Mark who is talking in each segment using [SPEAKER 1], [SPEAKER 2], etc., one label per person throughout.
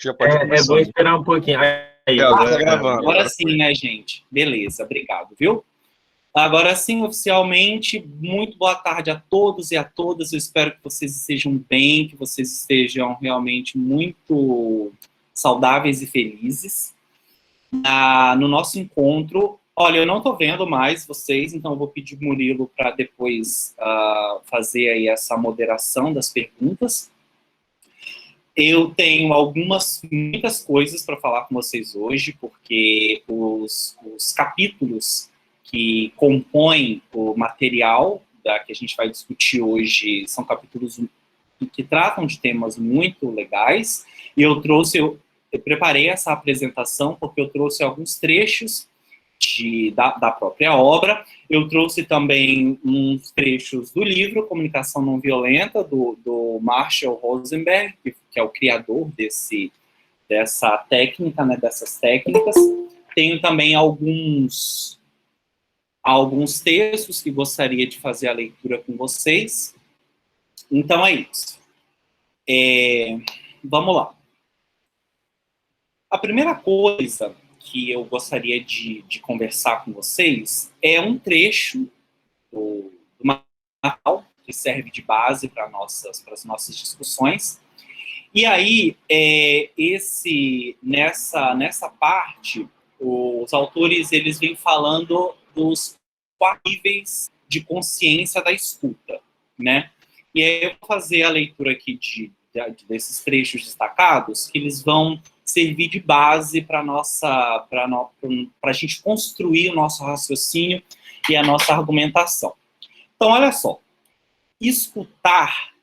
[SPEAKER 1] que já pode ir
[SPEAKER 2] É bom
[SPEAKER 1] começando.
[SPEAKER 2] esperar um pouquinho. Aí,
[SPEAKER 1] Tá gravando.
[SPEAKER 3] Agora sim, né, gente? Beleza, obrigado, viu? Agora sim, oficialmente, muito boa tarde a todos e a todas. Eu espero que vocês estejam bem, que vocês estejam realmente muito saudáveis e felizes. No nosso encontro, olha, eu não estou vendo mais vocês, então eu vou pedir o Murilo para depois fazer aí essa moderação das perguntas. Eu tenho muitas coisas para falar com vocês hoje, porque os capítulos que compõem o material que a gente vai discutir hoje são capítulos que tratam de temas muito legais, e eu preparei essa apresentação porque eu trouxe alguns trechos da própria obra. Eu trouxe também uns trechos do livro Comunicação Não Violenta, do Marshall Rosenberg, que é o criador dessa técnica, né, dessas técnicas. Tenho também alguns textos que gostaria de fazer a leitura com vocês. Então é isso. Vamos lá. A primeira coisa que eu gostaria de conversar com vocês é um trecho do material que serve de base para as nossas discussões. E aí, nessa parte, os autores eles vêm falando dos 4 níveis de consciência da escuta, né? E aí eu vou fazer a leitura aqui desses trechos destacados, que eles vão servir de base para a gente construir o nosso raciocínio e a nossa argumentação. Então, olha só. Escutar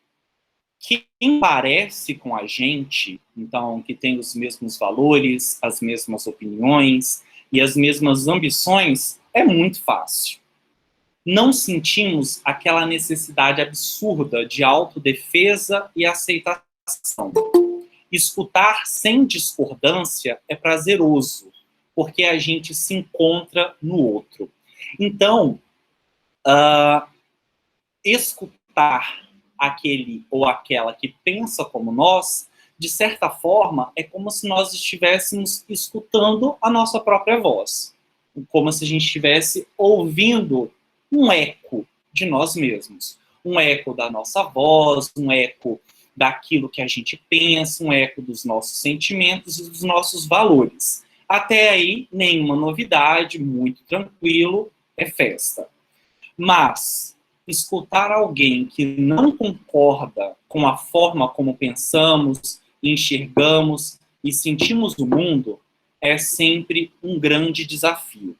[SPEAKER 3] quem parece com a gente, então, que tem os mesmos valores, as mesmas opiniões e as mesmas ambições, é muito fácil. Não sentimos aquela necessidade absurda de autodefesa e aceitação. Escutar sem discordância é prazeroso, porque a gente se encontra no outro. Então, escutar aquele ou aquela que pensa como nós, de certa forma, é como se nós estivéssemos escutando a nossa própria voz. Como se a gente estivesse ouvindo um eco de nós mesmos. Um eco da nossa voz, um eco daquilo que a gente pensa, um eco dos nossos sentimentos e dos nossos valores. Até aí, nenhuma novidade, muito tranquilo, é festa. Mas escutar alguém que não concorda com a forma como pensamos, enxergamos e sentimos o mundo é sempre um grande desafio.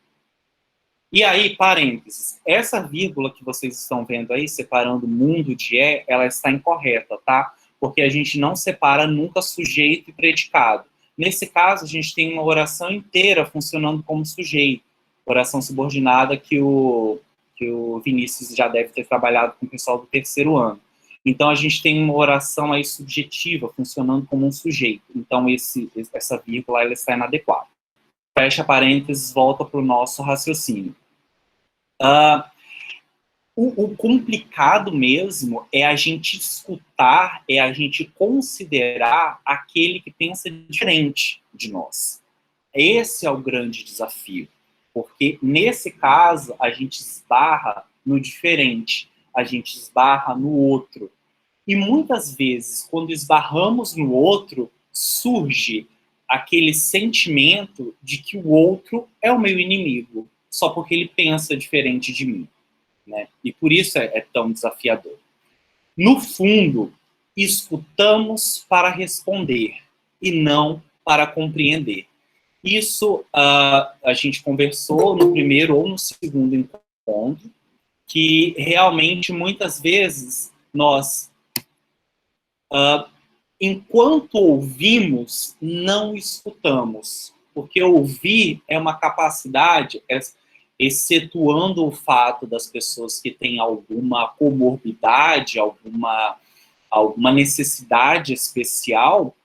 [SPEAKER 3] E aí, parênteses, essa vírgula que vocês estão vendo aí, separando mundo de ela está incorreta, tá? Porque a gente não separa nunca sujeito e predicado. Nesse caso, a gente tem uma oração inteira funcionando como sujeito. Oração subordinada que o Vinícius já deve ter trabalhado com o pessoal do 3º ano. Então, a gente tem uma oração aí subjetiva, funcionando como um sujeito. Então, essa vírgula ela está inadequada. Fecha parênteses, volta para o nosso raciocínio. O complicado mesmo é a gente escutar, é a gente considerar aquele que pensa diferente de nós. Esse é o grande desafio. Porque, nesse caso, a gente esbarra no diferente, a gente esbarra no outro. E muitas vezes, quando esbarramos no outro, surge aquele sentimento de que o outro é o meu inimigo, só porque ele pensa diferente de mim, né? E por isso é tão desafiador. No fundo, escutamos para responder e não para compreender. Isso a gente conversou no primeiro ou no segundo encontro, que realmente muitas vezes nós, enquanto ouvimos, não escutamos, porque ouvir é uma capacidade, excetuando o fato das pessoas que têm alguma comorbidade, alguma necessidade especial,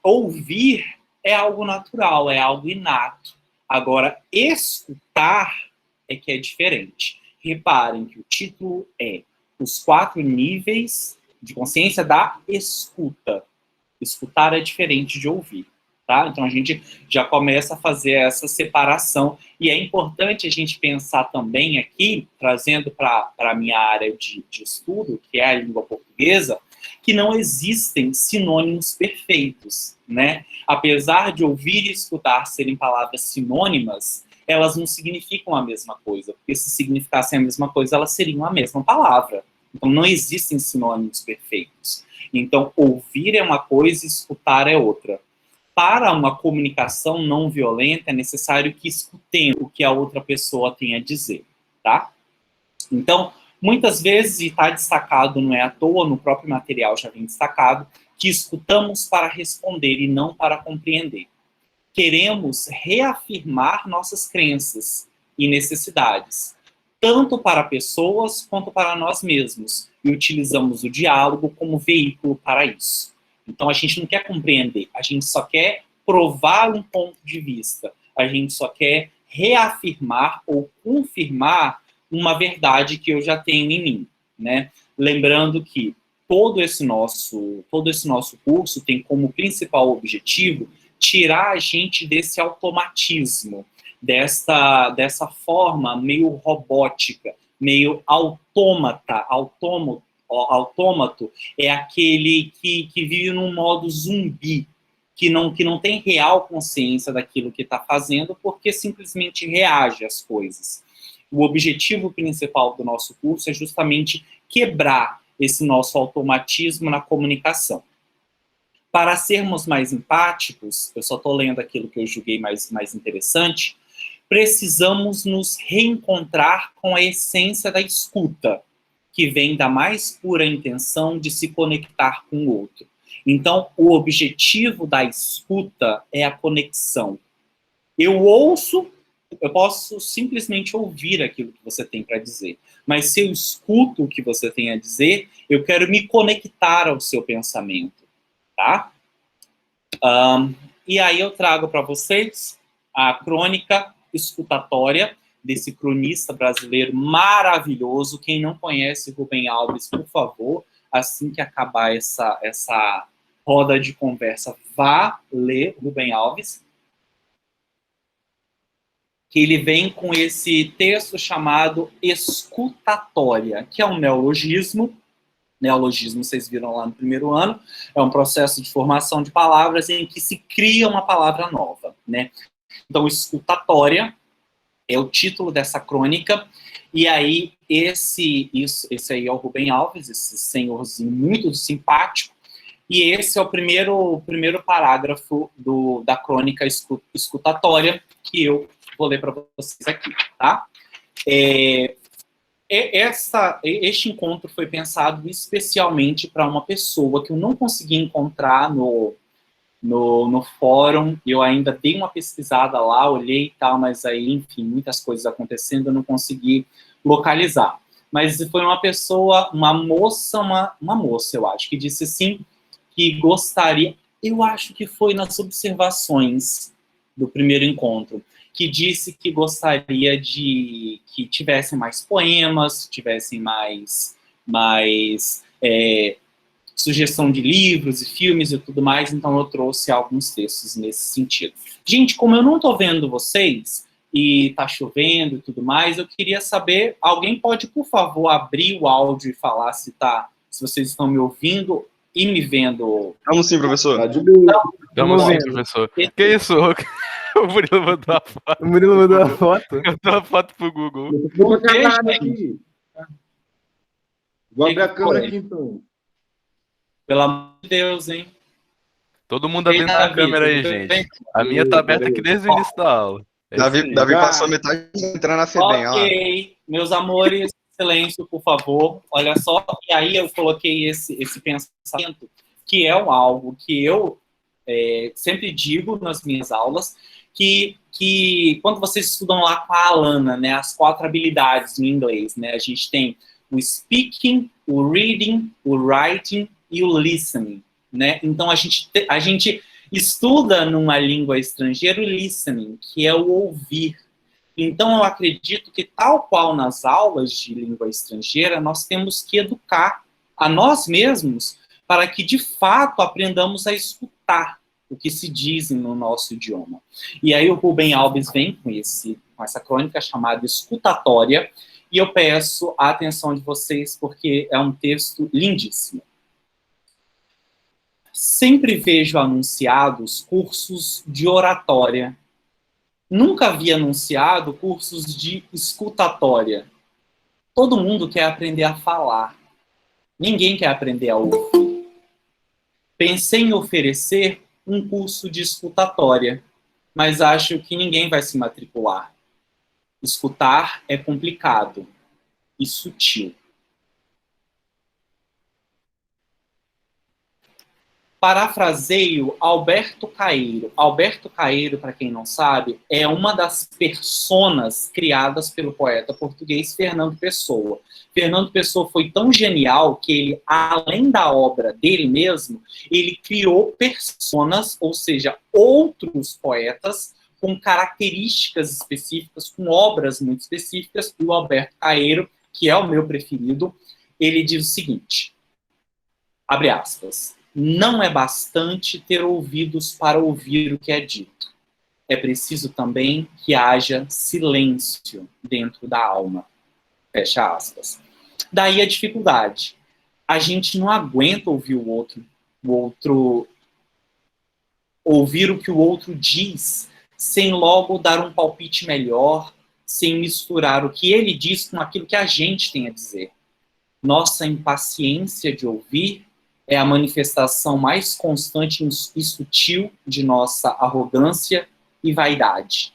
[SPEAKER 3] ouvir é algo natural, é algo inato. Agora, escutar é que é diferente. Reparem que o título é Os 4 níveis de consciência da escuta. Escutar é diferente de ouvir, tá? Então a gente já começa a fazer essa separação, e é importante a gente pensar também aqui, trazendo para a minha área de estudo, que é a língua portuguesa, que não existem sinônimos perfeitos, né? Apesar de ouvir e escutar serem palavras sinônimas, elas não significam a mesma coisa, porque se significassem a mesma coisa, elas seriam a mesma palavra. Então, não existem sinônimos perfeitos. Então, ouvir é uma coisa e escutar é outra. Para uma comunicação não violenta, é necessário que escutemos o que a outra pessoa tem a dizer, tá? Então, muitas vezes, e está destacado, não é à toa, no próprio material já vem destacado, que escutamos para responder e não para compreender. Queremos reafirmar nossas crenças e necessidades, tanto para pessoas quanto para nós mesmos, e utilizamos o diálogo como veículo para isso. Então, a gente não quer compreender, a gente só quer provar um ponto de vista, a gente só quer reafirmar ou confirmar uma verdade que eu já tenho em mim, né? Lembrando que todo esse nosso curso tem como principal objetivo tirar a gente desse automatismo, dessa forma meio robótica, meio autômato, é aquele que vive num modo zumbi, que não tem real consciência daquilo que está fazendo, porque simplesmente reage às coisas. O objetivo principal do nosso curso é justamente quebrar esse nosso automatismo na comunicação. Para sermos mais empáticos, eu só estou lendo aquilo que eu julguei mais interessante, precisamos nos reencontrar com a essência da escuta, que vem da mais pura intenção de se conectar com o outro. Então, o objetivo da escuta é a conexão. Eu ouço, eu posso simplesmente ouvir aquilo que você tem para dizer, mas se eu escuto o que você tem a dizer, eu quero me conectar ao seu pensamento, tá? E aí eu trago para vocês a crônica escutatória desse cronista brasileiro maravilhoso. Quem não conhece Rubem Alves, por favor, assim que acabar essa roda de conversa, vá ler Rubem Alves, que ele vem com esse texto chamado Escutatória, que é um neologismo. Neologismo, vocês viram lá no primeiro ano, é um processo de formação de palavras em que se cria uma palavra nova, né? Então, escutatória é o título dessa crônica, e aí esse aí é o Rubem Alves, esse senhorzinho muito simpático, e esse é o primeiro parágrafo da crônica escutatória, que eu vou ler para vocês aqui, tá? Este encontro foi pensado especialmente para uma pessoa que eu não consegui encontrar no fórum. Eu ainda dei uma pesquisada lá, olhei e tal, mas aí, enfim, muitas coisas acontecendo, eu não consegui localizar. Mas foi uma pessoa, uma moça, eu acho, que disse assim, que gostaria, eu acho que foi nas observações do primeiro encontro, que disse que gostaria de que tivessem mais poemas, tivessem mais sugestão de livros e filmes e tudo mais, então eu trouxe alguns textos nesse sentido. Gente, como eu não estou vendo vocês, e está chovendo e tudo mais, eu queria saber, alguém pode, por favor, abrir o áudio e falar se vocês estão me ouvindo e me vendo?
[SPEAKER 1] Vamos sim, professor.
[SPEAKER 2] Tá de boa.
[SPEAKER 4] Estamos sim, professor. Que isso? O Murilo mandou a foto.
[SPEAKER 2] O Murilo mandou a foto?
[SPEAKER 4] Eu dou a foto pro Google.
[SPEAKER 2] Vou aqui. Vou abrir a câmera aqui, então.
[SPEAKER 3] Pelo amor de Deus, hein?
[SPEAKER 4] Todo mundo abrindo a câmera aí, gente. A minha tá aberta aqui desde o início da aula.
[SPEAKER 1] Davi passou metade entrando na FEBEM, ó.
[SPEAKER 3] Ok, meus amores, silêncio, por favor. Olha só, e aí eu coloquei esse pensamento, que é algo que eu sempre digo nas minhas aulas, que quando vocês estudam lá com a Alana, né, as 4 habilidades no inglês, né, a gente tem o speaking, o reading, o writing e o listening, né? Então a gente estuda numa língua estrangeira o listening, que é o ouvir. Então eu acredito que, tal qual nas aulas de língua estrangeira, nós temos que educar a nós mesmos para que, de fato, aprendamos a escutar o que se diz no nosso idioma. E aí o Rubem Alves vem com essa crônica chamada Escutatória, e eu peço a atenção de vocês, porque é um texto lindíssimo. Sempre vejo anunciados cursos de oratória. Nunca vi anunciado cursos de escutatória. Todo mundo quer aprender a falar. Ninguém quer aprender a ouvir. Pensei em oferecer um curso de escutatória, mas acho que ninguém vai se matricular. Escutar é complicado e sutil. Parafraseio Alberto Caeiro. Alberto Caeiro, para quem não sabe, é uma das personas criadas pelo poeta português Fernando Pessoa. Fernando Pessoa foi tão genial que ele, além da obra dele mesmo, ele criou personas, ou seja, outros poetas com características específicas, com obras muito específicas. E o Alberto Caeiro, que é o meu preferido, ele diz o seguinte, abre aspas, não é bastante ter ouvidos para ouvir o que é dito. É preciso também que haja silêncio dentro da alma. Fecha aspas. Daí a dificuldade. A gente não aguenta ouvir o outro ouvir o que o outro diz, sem logo dar um palpite melhor, sem misturar o que ele diz com aquilo que a gente tem a dizer. Nossa impaciência de ouvir é a manifestação mais constante e sutil de nossa arrogância e vaidade.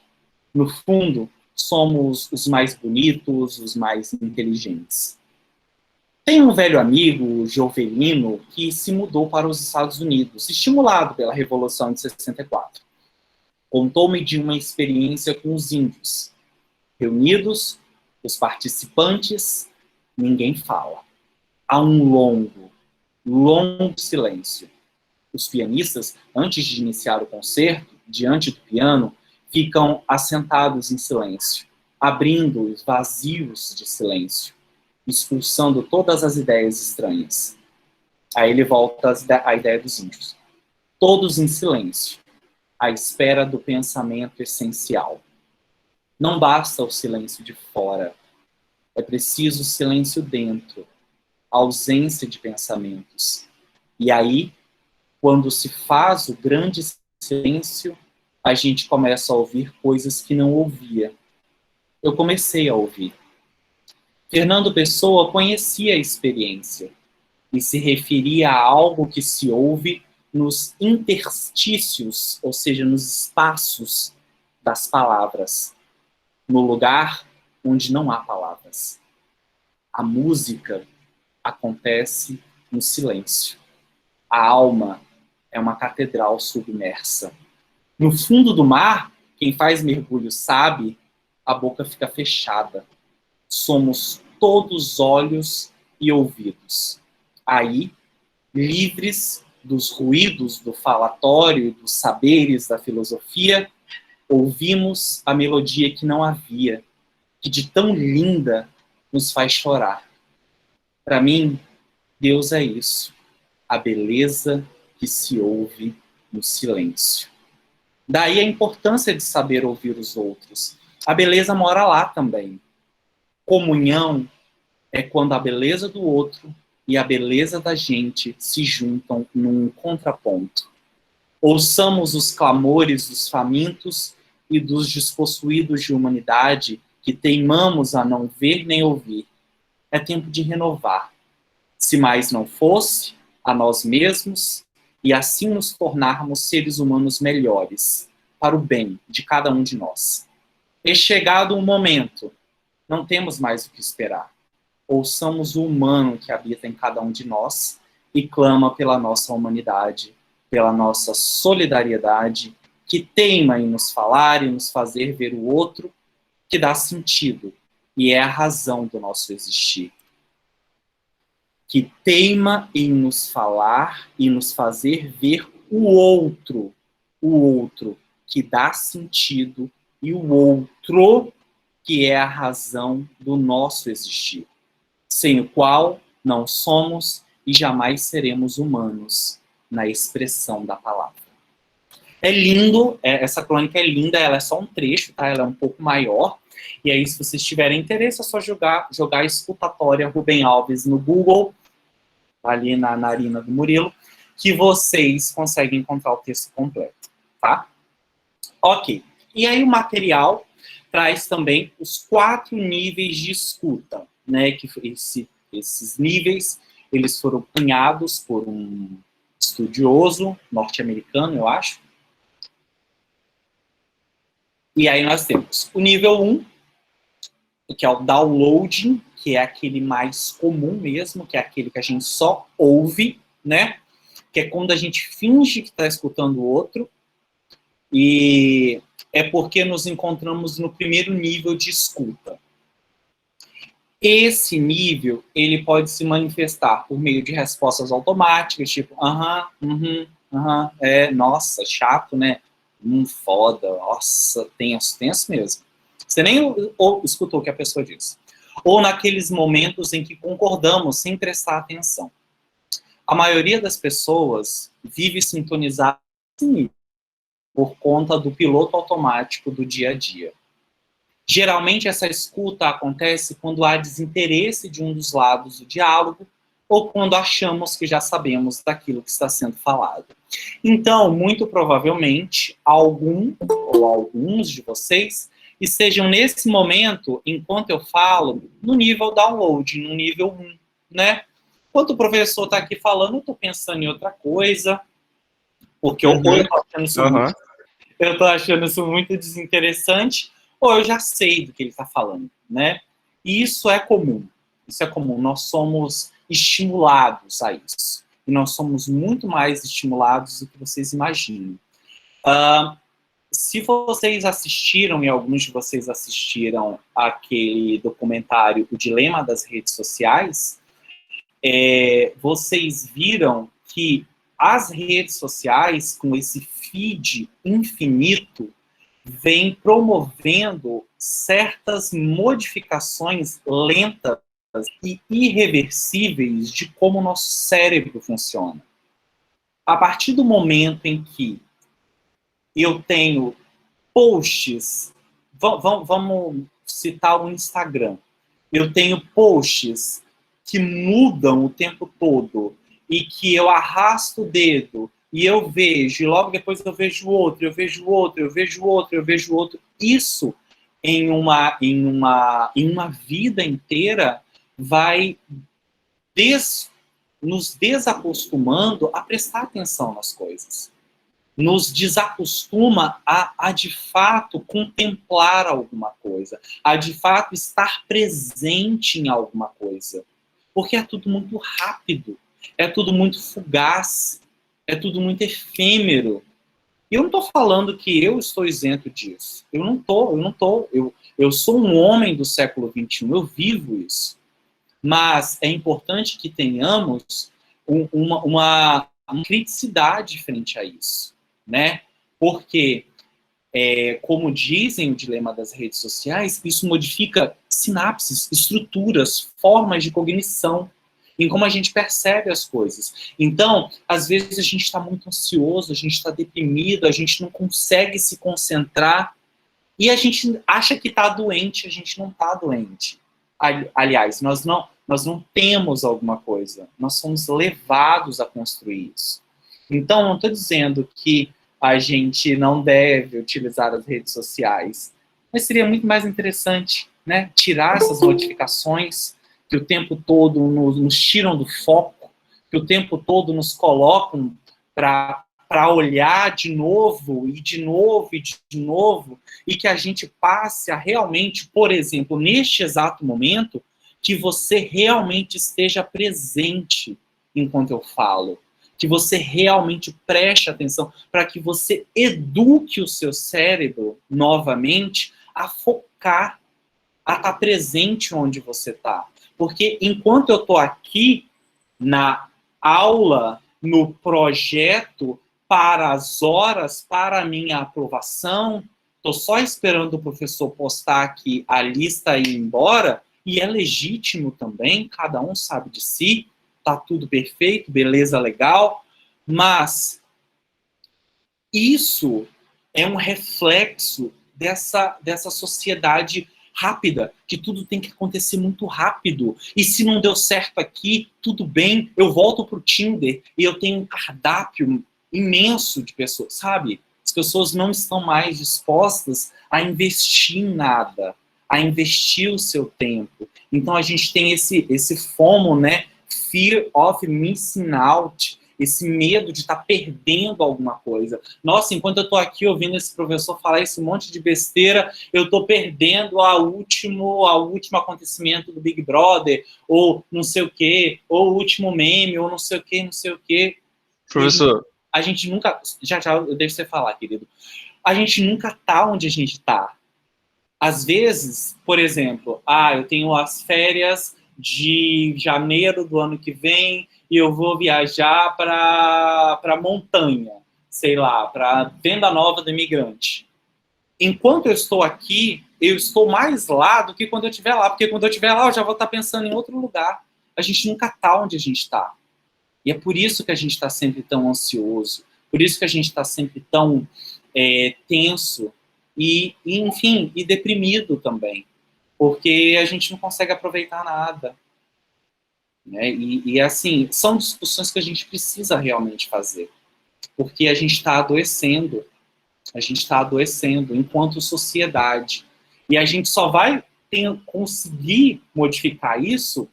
[SPEAKER 3] No fundo, somos os mais bonitos, os mais inteligentes. Tem um velho amigo, Jovelino, que se mudou para os Estados Unidos, estimulado pela Revolução de 64. Contou-me de uma experiência com os índios. Reunidos, os participantes, ninguém fala. Há um longo silêncio. Os pianistas, antes de iniciar o concerto, diante do piano, ficam assentados em silêncio, abrindo os vazios de silêncio, expulsando todas as ideias estranhas. Aí ele volta à ideia dos índios. Todos em silêncio, à espera do pensamento essencial. Não basta o silêncio de fora, é preciso silêncio dentro, ausência de pensamentos. E aí, quando se faz o grande silêncio, a gente começa a ouvir coisas que não ouvia. Eu comecei a ouvir. Fernando Pessoa conhecia a experiência e se referia a algo que se ouve nos interstícios, ou seja, nos espaços das palavras, no lugar onde não há palavras. A música acontece no silêncio. A alma é uma catedral submersa. No fundo do mar, quem faz mergulho sabe, a boca fica fechada. Somos todos olhos e ouvidos. Aí, livres dos ruídos do falatório e dos saberes da filosofia, ouvimos a melodia que não havia, que de tão linda nos faz chorar. Para mim, Deus é isso, a beleza que se ouve no silêncio. Daí a importância de saber ouvir os outros. A beleza mora lá também. Comunhão é quando a beleza do outro e a beleza da gente se juntam num contraponto. Ouçamos os clamores dos famintos e dos despossuídos de humanidade que teimamos a não ver nem ouvir. É tempo de renovar. Se mais não fosse, a nós mesmos, e assim nos tornarmos seres humanos melhores, para o bem de cada um de nós. É chegado um momento, não temos mais o que esperar. Ouçamos o humano que habita em cada um de nós e clama pela nossa humanidade, pela nossa solidariedade, que teima em nos falar e nos fazer ver o outro, que dá sentido e é a razão do nosso existir. Que teima em nos falar e nos fazer ver o outro que dá sentido e o outro que é a razão do nosso existir, sem o qual não somos e jamais seremos humanos na expressão da palavra. É lindo, essa crônica é linda, ela é só um trecho, tá? Ela é um pouco maior. E aí, se vocês tiverem interesse, é só jogar Escutatória Rubem Alves no Google, ali na narina do Murilo, que vocês conseguem encontrar o texto completo, tá? Ok. E aí o material traz também os 4 níveis de escuta, né? Que esses níveis, eles foram cunhados por um estudioso norte-americano, eu acho. E aí nós temos o nível 1, que é o downloading, que é aquele mais comum mesmo, que é aquele que a gente só ouve, né? Que é quando a gente finge que está escutando o outro, e é porque nos encontramos no primeiro nível de escuta. Esse nível, ele pode se manifestar por meio de respostas automáticas, tipo, nossa, chato, né? Foda, nossa, tenso mesmo. Você nem escutou o que a pessoa disse. Ou naqueles momentos em que concordamos sem prestar atenção. A maioria das pessoas vive sintonizada por conta do piloto automático do dia a dia. Geralmente essa escuta acontece quando há desinteresse de um dos lados do diálogo ou quando achamos que já sabemos daquilo que está sendo falado. Então, muito provavelmente, algum ou alguns de vocês estejam nesse momento, enquanto eu falo, no nível download, no nível 1, né? Enquanto o professor está aqui falando, eu estou pensando em outra coisa, porque eu estou achando isso muito desinteressante, ou eu já sei do que ele está falando, né? E isso é comum. Isso é comum. Nós somos estimulados a isso. E nós somos muito mais estimulados do que vocês imaginam. Se vocês assistiram, e alguns de vocês assistiram aquele documentário O Dilema das Redes Sociais, vocês viram que as redes sociais, com esse feed infinito, vem promovendo certas modificações lentas e irreversíveis de como o nosso cérebro funciona. A partir do momento em que eu tenho posts, vamos citar o Instagram, eu tenho posts que mudam o tempo todo e que eu arrasto o dedo e eu vejo, e logo depois eu vejo outro, eu vejo outro, eu vejo outro, eu vejo outro. Isso em uma vida inteira vai nos desacostumando a prestar atenção nas coisas. Nos desacostuma a de fato contemplar alguma coisa, a de fato estar presente em alguma coisa. Porque é tudo muito rápido, é tudo muito fugaz, é tudo muito efêmero. E eu não estou falando que eu estou isento disso. Eu não estou. Eu sou um homem do século XXI, eu vivo isso. Mas é importante que tenhamos uma criticidade frente a isso, né? Porque, como dizem o dilema das redes sociais, isso modifica sinapses, estruturas, formas de cognição, em como a gente percebe as coisas. Então, às vezes a gente está muito ansioso, a gente está deprimido, a gente não consegue se concentrar, e a gente acha que está doente, a gente não está doente. Aliás, nós não temos alguma coisa, nós somos levados a construir isso. Então, não estou dizendo que a gente não deve utilizar as redes sociais, mas seria muito mais interessante, né, tirar essas notificações que o tempo todo nos tiram do foco, que o tempo todo nos colocam para olhar de novo, e de novo, e de novo, e que a gente passe a realmente, por exemplo, neste exato momento, que você realmente esteja presente enquanto eu falo, que você realmente preste atenção, para que você eduque o seu cérebro, novamente, a focar, a estar presente onde você está. Porque enquanto eu estou aqui, na aula, no projeto, para as horas, para a minha aprovação, estou só esperando o professor postar aqui a lista e ir embora, e é legítimo também, cada um sabe de si, tá tudo perfeito, beleza, legal, mas isso é um reflexo dessa sociedade rápida, que tudo tem que acontecer muito rápido. E se não deu certo aqui, tudo bem, eu volto pro Tinder e eu tenho um cardápio imenso de pessoas, sabe? As pessoas não estão mais dispostas a investir em nada, a investir o seu tempo. Então a gente tem esse FOMO, né? Fear of missing out, esse medo de estar perdendo alguma coisa. Nossa, enquanto eu estou aqui ouvindo esse professor falar esse monte de besteira, eu estou perdendo o último acontecimento do Big Brother, ou não sei o quê, ou o último meme, ou não sei o quê, não sei o quê.
[SPEAKER 1] Professor.
[SPEAKER 3] A gente nunca... Já, eu deixo você falar, querido. A gente nunca tá onde a gente tá. Às vezes, por exemplo, eu tenho as férias de janeiro do ano que vem e eu vou viajar para montanha, sei lá, para Venda Nova do Imigrante. Enquanto eu estou aqui, eu estou mais lá do que quando eu estiver lá, porque quando eu estiver lá eu já vou estar pensando em outro lugar. A gente nunca está onde a gente está. E é por isso que a gente está sempre tão ansioso, por isso que a gente está sempre tão tenso e, enfim, e deprimido também, porque a gente não consegue aproveitar nada. Né? E assim, são discussões que a gente precisa realmente fazer, porque a gente está adoecendo enquanto sociedade, e a gente só vai conseguir modificar isso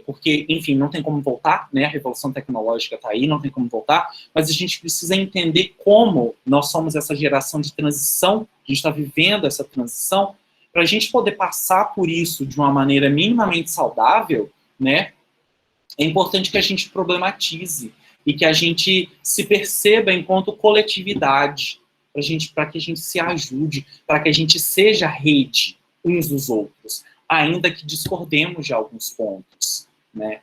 [SPEAKER 3] porque, enfim, não tem como voltar, né? A revolução tecnológica está aí, não tem como voltar, mas a gente precisa entender como nós somos essa geração de transição, a gente está vivendo essa transição, para a gente poder passar por isso de uma maneira minimamente saudável, né? É importante que a gente problematize e que a gente se perceba enquanto coletividade, para que a gente se ajude, para que a gente seja rede uns dos outros, ainda que discordemos de alguns pontos, né?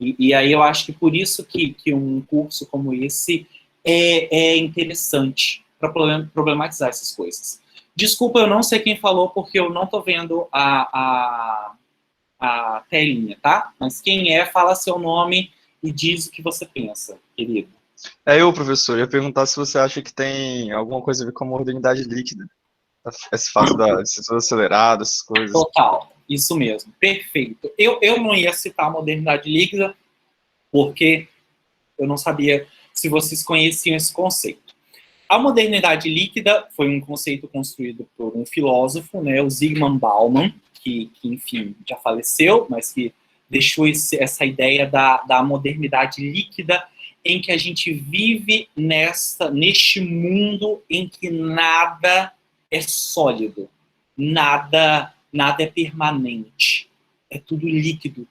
[SPEAKER 3] E aí eu acho que por isso que um curso como esse é interessante para problematizar essas coisas. Desculpa, eu não sei quem falou, porque eu não estou vendo a telinha, tá? Mas quem fala seu nome e diz o que você pensa, querido.
[SPEAKER 1] Professor, eu ia perguntar se você acha que tem alguma coisa a ver com a modernidade líquida. Esse fato de ser tudo acelerado, essas coisas.
[SPEAKER 3] Total, isso mesmo, perfeito. Eu não ia citar a modernidade líquida, porque eu não sabia se vocês conheciam esse conceito. A modernidade líquida foi um conceito construído por um filósofo, né, o Zygmunt Bauman, que enfim, já faleceu, mas que deixou essa ideia da modernidade líquida, em que a gente vive neste mundo em que nada é sólido, nada é permanente, é tudo líquido,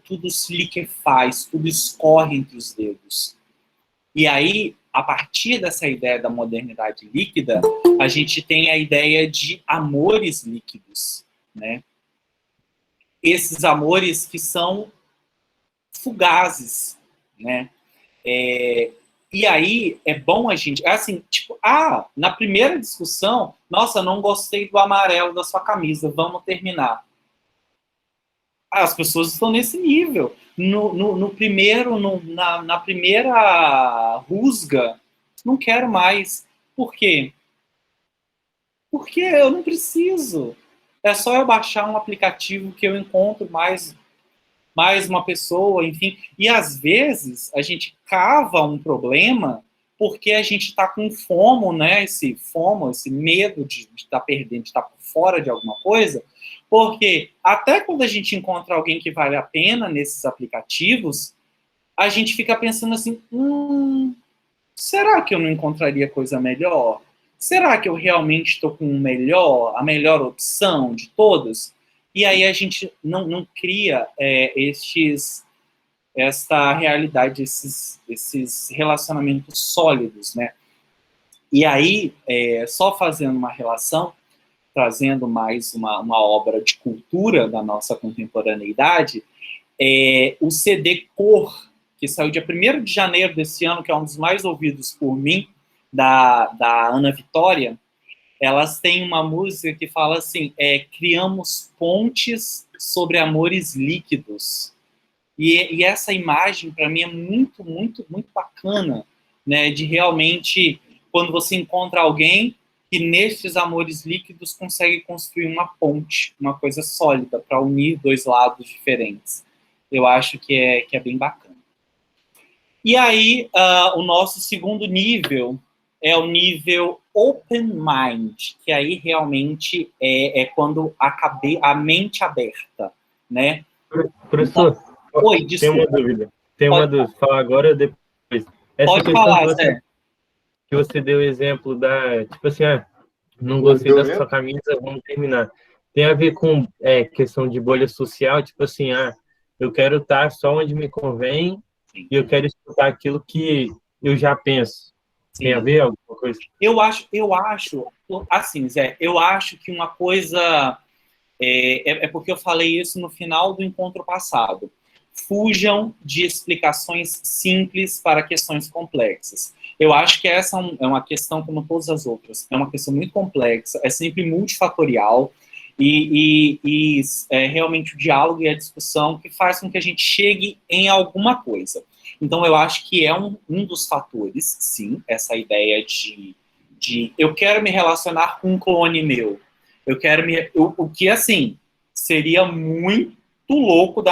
[SPEAKER 3] tudo se liquefaz, tudo escorre entre os dedos. E aí, a partir dessa ideia da modernidade líquida, a gente tem a ideia de amores líquidos, né? Esses amores que são fugazes, né? E aí, é bom a gente... assim, tipo, na primeira discussão, nossa, não gostei do amarelo da sua camisa, vamos terminar. As pessoas estão nesse nível. Na primeira rusga, não quero mais. Por quê? Porque eu não preciso. É só eu baixar um aplicativo que eu encontro mais uma pessoa, enfim. E às vezes a gente cava um problema porque a gente está com FOMO, né? Esse FOMO, esse medo de estar perdendo, de estar por fora de alguma coisa. Porque até quando a gente encontra alguém que vale a pena nesses aplicativos, a gente fica pensando assim, será que eu não encontraria coisa melhor? Será que eu realmente estou com a melhor opção de todas? E aí a gente não cria esta realidade, esses relacionamentos sólidos, né? E aí, só fazendo uma relação, trazendo mais uma obra de cultura da nossa contemporaneidade, o CD Cor, que saiu dia 1º de janeiro desse ano, que é um dos mais ouvidos por mim, da Ana Vitória, elas têm uma música que fala assim, criamos pontes sobre amores líquidos. E essa imagem, para mim, é muito, muito, muito bacana, né? De realmente, quando você encontra alguém que nesses amores líquidos consegue construir uma ponte, uma coisa sólida, para unir dois lados diferentes. Eu acho que é bem bacana. E aí, o nosso segundo nível é o nível open mind, que aí realmente é quando a mente aberta, né?
[SPEAKER 2] Professor,
[SPEAKER 3] Oi,
[SPEAKER 2] tem
[SPEAKER 3] desculpa.
[SPEAKER 2] uma dúvida. Tem uma dúvida. Fala agora ou depois. Essa
[SPEAKER 3] Pode
[SPEAKER 2] questão
[SPEAKER 3] falar, Zé.
[SPEAKER 2] que você deu o exemplo da, tipo assim, não gostei da sua camisa, vamos terminar. Tem a ver com questão de bolha social, tipo assim, eu quero estar só onde me convém e eu quero escutar aquilo que eu já penso.
[SPEAKER 3] Sim.
[SPEAKER 2] Tem a ver alguma coisa?
[SPEAKER 3] Eu acho, assim, Zé, eu acho que uma coisa é porque eu falei isso no final do encontro passado. Fujam de explicações simples para questões complexas. Eu acho que essa é uma questão como todas as outras. É uma questão muito complexa, é sempre multifatorial e realmente o diálogo e a discussão que faz com que a gente chegue em alguma coisa. Então, eu acho que é um dos fatores, sim, essa ideia de eu quero me relacionar com um clone meu. Eu quero o que, assim, seria muito louco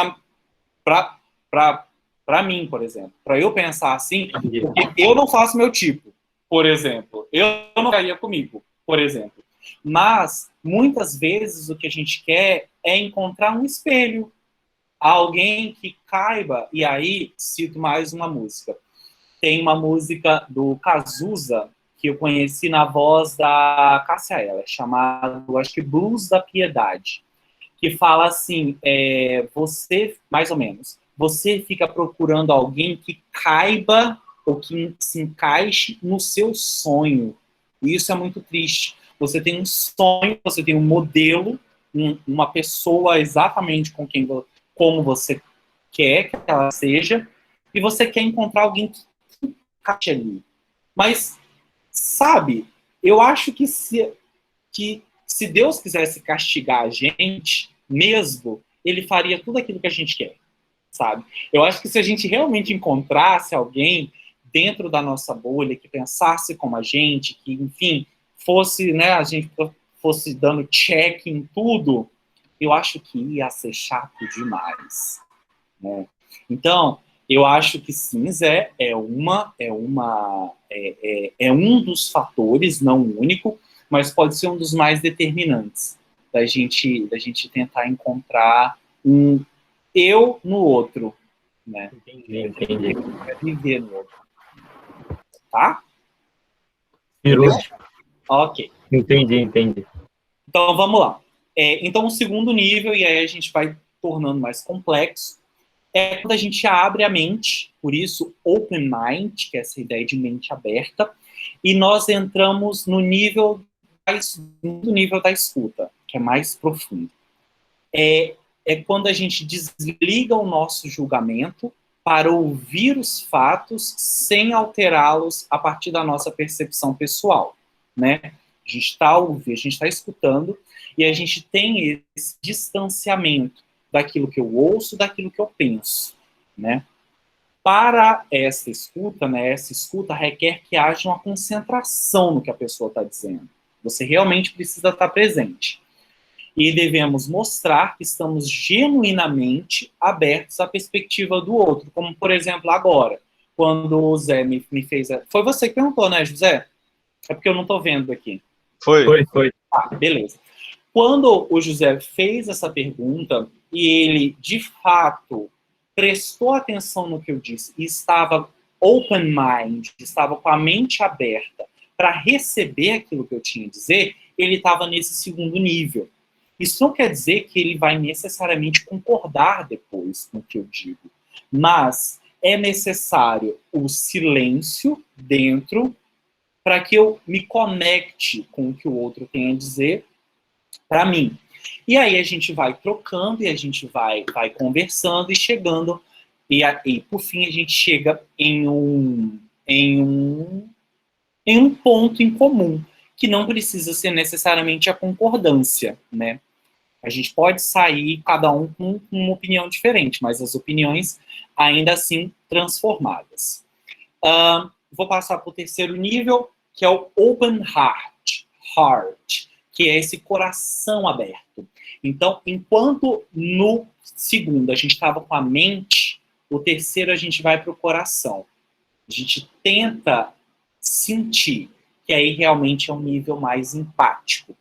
[SPEAKER 3] para mim, por exemplo. Para eu pensar assim, porque eu não faço meu tipo, por exemplo. Eu não ficaria comigo, por exemplo. Mas, muitas vezes, o que a gente quer é encontrar um espelho. Alguém que caiba. E aí, cito mais uma música. Tem uma música do Cazuza, que eu conheci na voz da Cássia Eller, chamada, acho que Blues da Piedade, que fala assim, você, mais ou menos, você fica procurando alguém que caiba ou que se encaixe no seu sonho. E isso é muito triste. Você tem um sonho, você tem um modelo, uma pessoa exatamente como você quer que ela seja, e você quer encontrar alguém que encaixe ali. Mas, sabe, eu acho que se Deus quisesse castigar a gente mesmo, ele faria tudo aquilo que a gente quer, sabe? Eu acho que se a gente realmente encontrasse alguém dentro da nossa bolha, que pensasse como a gente, que, enfim, fosse, né, a gente fosse dando check em tudo, eu acho que ia ser chato demais, né? Então, eu acho que sim, Zé, é um dos fatores, não o único, mas pode ser um dos mais determinantes da gente tentar encontrar um eu no outro, né?
[SPEAKER 2] Entendi.
[SPEAKER 3] Viver no outro. Tá?
[SPEAKER 2] Virou.
[SPEAKER 3] Ok.
[SPEAKER 2] Entendi.
[SPEAKER 3] Então, vamos lá. Então, o segundo nível, e aí a gente vai tornando mais complexo, é quando a gente abre a mente, por isso, open mind, que é essa ideia de mente aberta, e nós entramos no nível da escuta, que é mais profundo. É quando a gente desliga o nosso julgamento para ouvir os fatos sem alterá-los a partir da nossa percepção pessoal, né? A gente está ouvindo, a gente está escutando, e a gente tem esse distanciamento daquilo que eu ouço, daquilo que eu penso, né? Para essa escuta, né, essa escuta requer que haja uma concentração no que a pessoa está dizendo. Você realmente precisa estar presente. E devemos mostrar que estamos genuinamente abertos à perspectiva do outro. Como, por exemplo, agora, quando o Zé me fez... Foi você que perguntou, né, José? É porque eu não estou vendo aqui.
[SPEAKER 1] Foi.
[SPEAKER 3] Ah, beleza. Quando o José fez essa pergunta, e ele, de fato, prestou atenção no que eu disse, e estava open mind, estava com a mente aberta para receber aquilo que eu tinha a dizer, ele estava nesse segundo nível. Isso não quer dizer que ele vai necessariamente concordar depois com o que eu digo, mas é necessário o silêncio dentro para que eu me conecte com o que o outro tem a dizer para mim. E aí a gente vai trocando e a gente vai conversando e chegando, e por fim a gente chega em um ponto em comum, que não precisa ser necessariamente a concordância, né? A gente pode sair, cada um com uma opinião diferente, mas as opiniões ainda assim transformadas. Vou passar para o terceiro nível, que é o Open Heart, que é esse coração aberto. Então, enquanto no segundo a gente estava com a mente, o terceiro a gente vai para o coração. A gente tenta sentir, que aí realmente é um nível mais empático.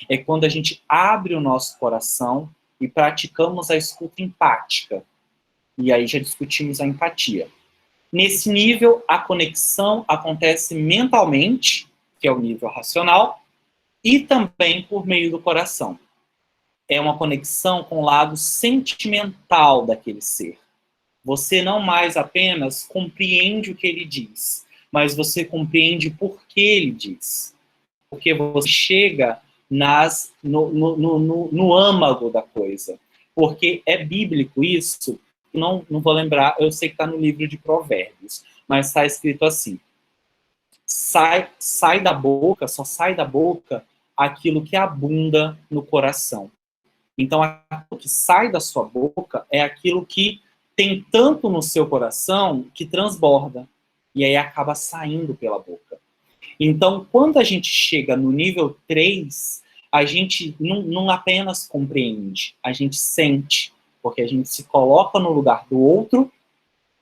[SPEAKER 3] É quando a gente abre o nosso coração e praticamos a escuta empática. E aí já discutimos a empatia. Nesse nível, a conexão acontece mentalmente, que é o nível racional, e também por meio do coração. É uma conexão com o lado sentimental daquele ser. Você não mais apenas compreende o que ele diz, mas você compreende por que ele diz. Porque você chega no âmago da coisa. Porque é bíblico isso, não vou lembrar, eu sei que está no livro de Provérbios, mas está escrito assim: sai da boca, só sai da boca aquilo que abunda no coração. Então, aquilo que sai da sua boca é aquilo que tem tanto no seu coração que transborda. E aí acaba saindo pela boca. Então, quando a gente chega no nível 3, a gente não apenas compreende, a gente sente. Porque a gente se coloca no lugar do outro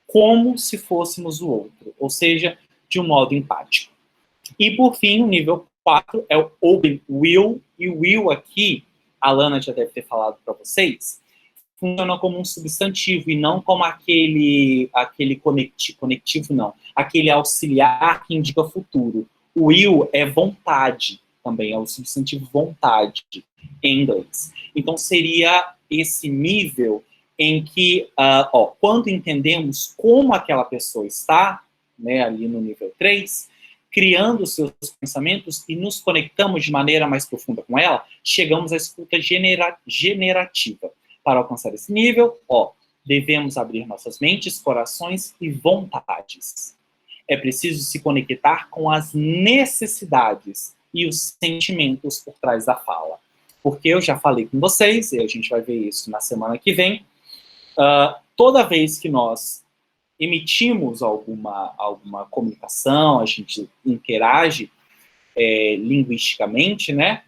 [SPEAKER 3] como se fôssemos o outro. Ou seja, de um modo empático. E, por fim, o nível 4 é o Open Will. E o will aqui, a Lana já deve ter falado para vocês, funciona como um substantivo e não como aquele conectivo, não. Aquele auxiliar que indica futuro. O will é vontade também, é o substantivo vontade em inglês. Então, seria esse nível em que, quando entendemos como aquela pessoa está, né, ali no nível 3, criando os seus pensamentos e nos conectamos de maneira mais profunda com ela, chegamos à escuta generativa. Para alcançar esse nível, devemos abrir nossas mentes, corações e vontades. É preciso se conectar com as necessidades e os sentimentos por trás da fala. Porque eu já falei com vocês, e a gente vai ver isso na semana que vem, toda vez que nós emitimos alguma comunicação, a gente interage linguisticamente, né?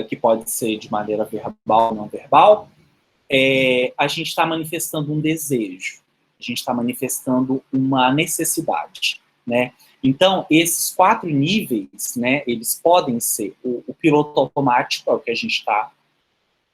[SPEAKER 3] Que pode ser de maneira verbal ou não verbal, a gente está manifestando um desejo, a gente está manifestando uma necessidade, né? Então, esses 4 níveis, né, eles podem ser o piloto automático, é o que a gente está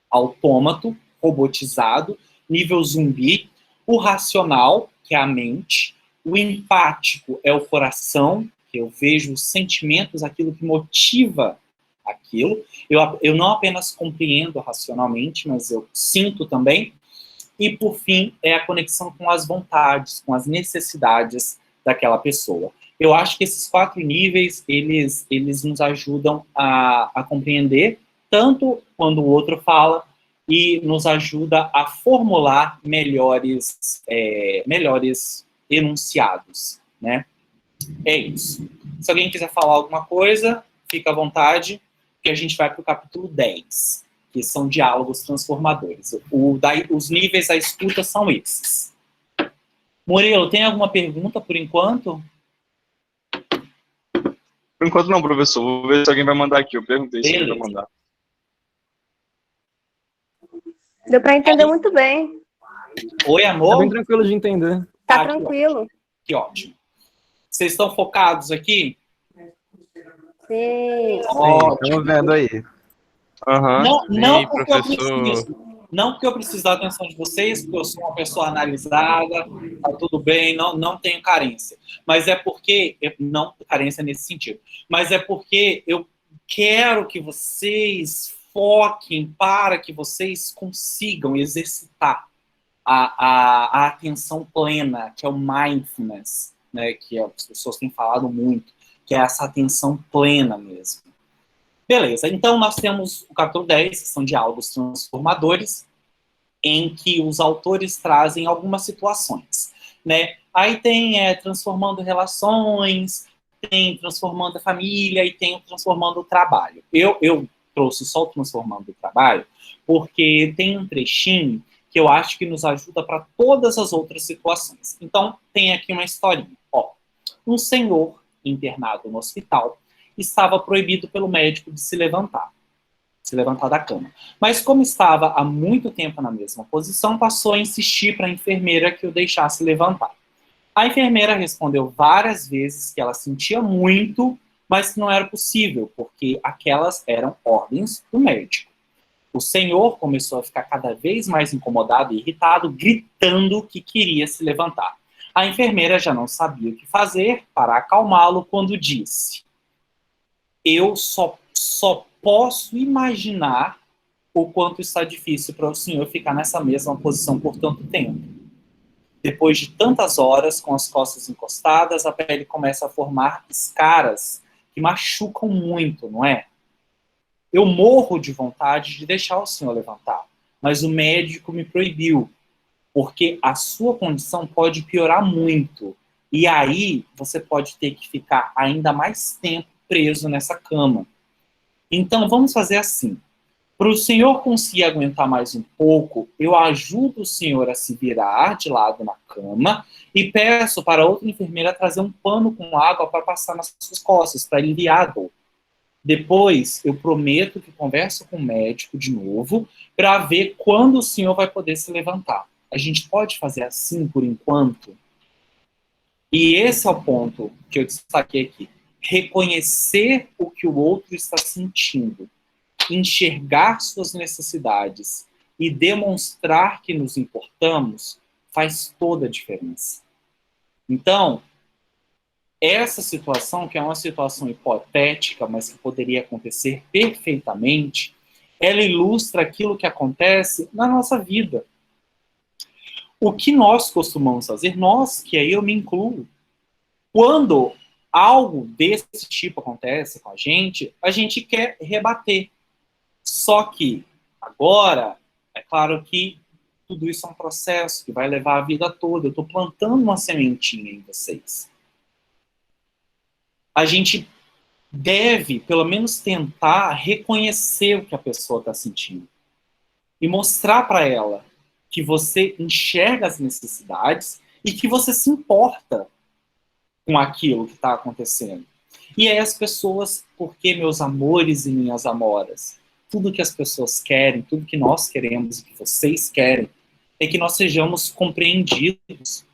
[SPEAKER 3] autômato, robotizado, nível zumbi, o racional, que é a mente, o empático é o coração, que eu vejo os sentimentos, aquilo que motiva aquilo. Eu não apenas compreendo racionalmente, mas eu sinto também. E, por fim, é a conexão com as vontades, com as necessidades daquela pessoa. Eu acho que esses 4 níveis, eles nos ajudam a compreender, tanto quando o outro fala, e nos ajuda a formular melhores enunciados, né? É isso. Se alguém quiser falar alguma coisa, fica à vontade, que a gente vai para o capítulo 10, que são diálogos transformadores. Os níveis da escuta são esses. Murilo, tem alguma pergunta por enquanto?
[SPEAKER 1] Por enquanto não, professor. Vou ver se alguém vai mandar aqui. Eu perguntei se alguém vai mandar.
[SPEAKER 5] Deu para entender muito bem.
[SPEAKER 3] Oi, amor?
[SPEAKER 6] Tá bem tranquilo de entender.
[SPEAKER 5] Tá tranquilo.
[SPEAKER 3] Que ótimo. Vocês estão focados aqui?
[SPEAKER 5] Sim.
[SPEAKER 6] Estamos vendo aí.
[SPEAKER 3] Não porque eu preciso da atenção de vocês, porque eu sou uma pessoa analisada, tá tudo bem, não tenho carência. Mas é porque, não carência nesse sentido, mas é porque eu quero que vocês foquem para que vocês consigam exercitar a atenção plena, que é o mindfulness, né, que as pessoas têm falado muito, que é essa atenção plena mesmo. Beleza, então nós temos o capítulo 10, que são diálogos transformadores, em que os autores trazem algumas situações, né? Aí tem transformando relações, tem transformando a família e tem transformando o trabalho. Eu trouxe só o Transformando o Trabalho, porque tem um trechinho que eu acho que nos ajuda para todas as outras situações. Então, tem aqui uma historinha. Ó, um senhor internado no hospital estava proibido pelo médico de se levantar da cama. Mas como estava há muito tempo na mesma posição, passou a insistir para a enfermeira que o deixasse levantar. A enfermeira respondeu várias vezes que ela sentia muito, mas que não era possível, porque aquelas eram ordens do médico. O senhor começou a ficar cada vez mais incomodado e irritado, gritando que queria se levantar. A enfermeira já não sabia o que fazer para acalmá-lo quando disse: eu só posso imaginar o quanto está difícil para o senhor ficar nessa mesma posição por tanto tempo. Depois de tantas horas com as costas encostadas, a pele começa a formar escaras que machucam muito, não é? Eu morro de vontade de deixar o senhor levantar, mas o médico me proibiu, porque a sua condição pode piorar muito. E aí você pode ter que ficar ainda mais tempo preso nessa cama. Então vamos fazer assim. Para o senhor conseguir aguentar mais um pouco, eu ajudo o senhor a se virar de lado na cama e peço para outra enfermeira trazer um pano com água para passar nas suas costas, para aliviar a dor. Depois, eu prometo que converso com o médico de novo para ver quando o senhor vai poder se levantar. A gente pode fazer assim por enquanto? E esse é o ponto que eu destaquei aqui. Reconhecer o que o outro está sentindo, enxergar suas necessidades e demonstrar que nos importamos faz toda a diferença. Então, essa situação, que é uma situação hipotética, mas que poderia acontecer perfeitamente, ela ilustra aquilo que acontece na nossa vida. O que nós costumamos fazer, nós, que aí eu me incluo, quando algo desse tipo acontece com a gente quer rebater. Só que agora, é claro que tudo isso é um processo que vai levar a vida toda. Eu estou plantando uma sementinha em vocês. A gente deve, pelo menos, tentar reconhecer o que a pessoa está sentindo e mostrar para ela que você enxerga as necessidades e que você se importa com aquilo que está acontecendo. E aí as pessoas, porque meus amores e minhas amoras, tudo que as pessoas querem, tudo que nós queremos e que vocês querem, é que nós sejamos compreendidos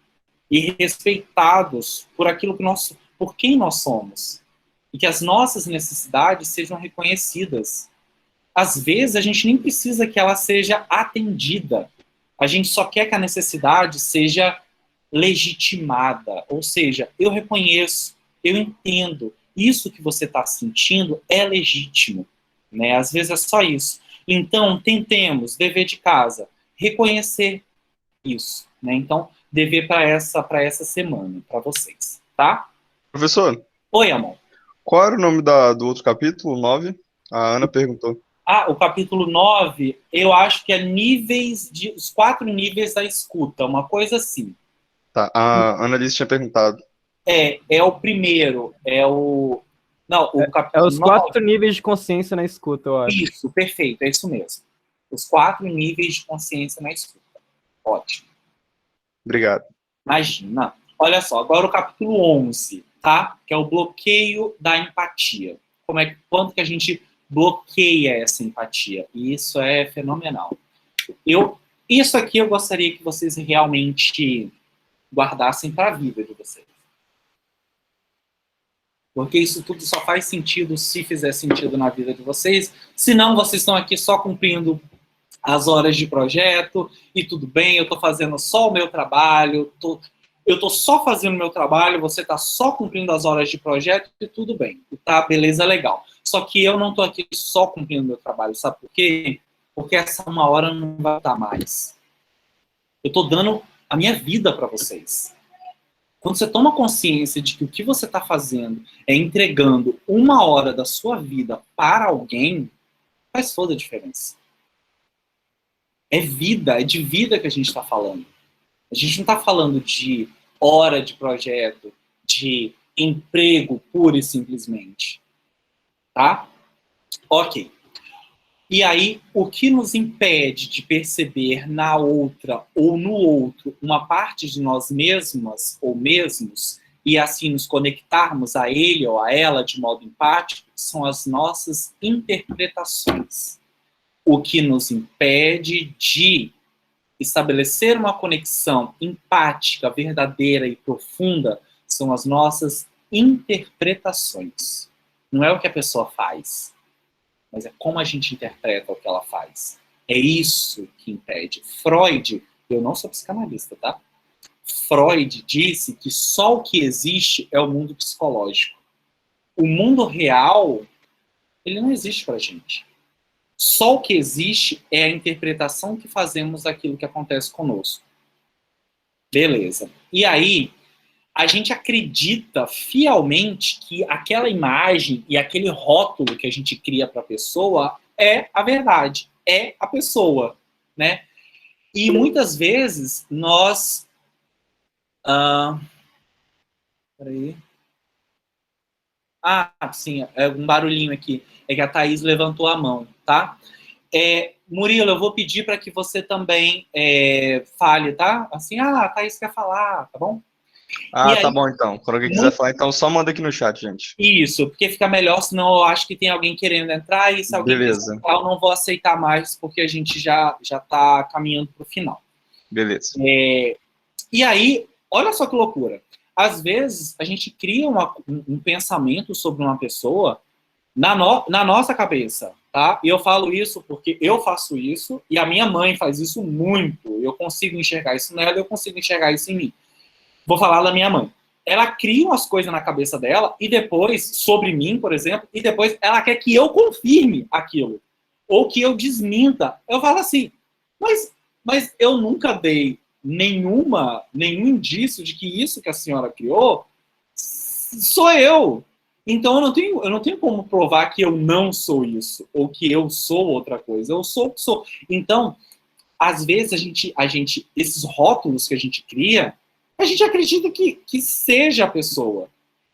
[SPEAKER 3] e respeitados por aquilo que nós, por quem nós somos. E que as nossas necessidades sejam reconhecidas. Às vezes, a gente nem precisa que ela seja atendida. A gente só quer que a necessidade seja legitimada. Ou seja, eu reconheço, eu entendo, isso que você está sentindo é legítimo. Né? Às vezes é só isso. Então, tentemos, dever de casa, reconhecer isso. Né? Então, dever para essa semana, para vocês. Tá?
[SPEAKER 1] Professor,
[SPEAKER 3] Oi, amor.
[SPEAKER 1] qual era o nome do outro capítulo, 9? A Ana perguntou.
[SPEAKER 3] O capítulo 9, eu acho que é os 4 níveis da escuta, uma coisa assim.
[SPEAKER 1] Tá, a Ana Alice tinha perguntado.
[SPEAKER 3] É o primeiro, o capítulo
[SPEAKER 6] os 4 níveis de consciência na escuta, eu acho.
[SPEAKER 3] Isso, perfeito, é isso mesmo. Os 4 níveis de consciência na escuta. Ótimo.
[SPEAKER 1] Obrigado.
[SPEAKER 3] Imagina. Olha só, agora o capítulo 11, tá? Que é o bloqueio da empatia. Quanto que a gente bloqueia essa empatia? E isso é fenomenal. Isso aqui eu gostaria que vocês realmente guardassem para a vida de vocês. Porque isso tudo só faz sentido se fizer sentido na vida de vocês. Senão, vocês estão aqui só cumprindo as horas de projeto e tudo bem, eu estou fazendo só o meu trabalho, eu estou só fazendo o meu trabalho, você está só cumprindo as horas de projeto e tudo bem. Tá, beleza, legal. Só que eu não estou aqui só cumprindo o meu trabalho, sabe por quê? Porque essa 1 hora não vai dar mais. Eu estou dando a minha vida para vocês. Quando você toma consciência de que o que você está fazendo é entregando 1 hora da sua vida para alguém, faz toda a diferença. É vida, é de vida que a gente está falando. A gente não está falando de hora de projeto, de emprego pura e simplesmente. Tá? Ok. E aí, o que nos impede de perceber na outra ou no outro uma parte de nós mesmas ou mesmos, e assim nos conectarmos a ele ou a ela de modo empático, são as nossas interpretações. O que nos impede de estabelecer uma conexão empática, verdadeira e profunda são as nossas interpretações. Não é o que a pessoa faz, mas é como a gente interpreta o que ela faz. É isso que impede. Freud, eu não sou psicanalista, tá? Freud disse que só o que existe é o mundo psicológico. O mundo real, ele não existe pra gente. Só o que existe é a interpretação que fazemos daquilo que acontece conosco. Beleza. E aí, a gente acredita fielmente que aquela imagem e aquele rótulo que a gente cria para a pessoa é a verdade, é a pessoa, né? E muitas vezes nós... peraí. Sim, é um barulhinho aqui. É que a Thaís levantou a mão, tá? Murilo, eu vou pedir para que você também fale, tá? Assim, a Thaís quer falar, tá bom?
[SPEAKER 1] Tá bom então. Quando alguém quiser falar, então só manda aqui no chat, gente.
[SPEAKER 3] Isso, porque fica melhor, senão eu acho que tem alguém querendo entrar e se alguém quiser falar, eu não vou aceitar mais, porque a gente já tá caminhando para o final.
[SPEAKER 1] Beleza.
[SPEAKER 3] E aí, olha só que loucura. Às vezes, a gente cria um pensamento sobre uma pessoa na nossa cabeça, tá? E eu falo isso porque eu faço isso e a minha mãe faz isso muito. Eu consigo enxergar isso nela, eu consigo enxergar isso em mim. Vou falar da minha mãe. Ela cria umas coisas na cabeça dela e depois, sobre mim, por exemplo, e depois ela quer que eu confirme aquilo. Ou que eu desminta. Eu falo assim, mas eu nunca dei nenhum indício de que isso que a senhora criou sou eu. Então eu não tenho como provar que eu não sou isso, ou que eu sou outra coisa. Eu sou o que sou. Então, às vezes a gente esses rótulos que a gente cria, a gente acredita que seja a pessoa.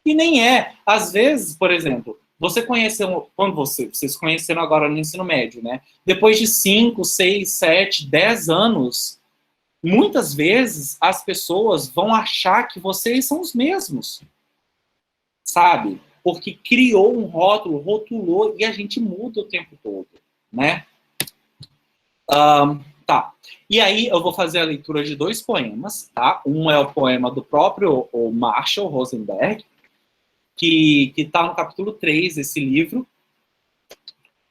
[SPEAKER 3] E nem é. Às vezes, por exemplo, você conheceu, quando vocês conheceram agora no ensino médio, né? Depois de 5, 6, 7, 10 anos, muitas vezes as pessoas vão achar que vocês são os mesmos. Sabe? Porque criou um rótulo, rotulou, e a gente muda o tempo todo, né? Tá. E aí eu vou fazer a leitura de 2 poemas, tá? Um é o poema do próprio Marshall Rosenberg, que está no capítulo 3 desse livro,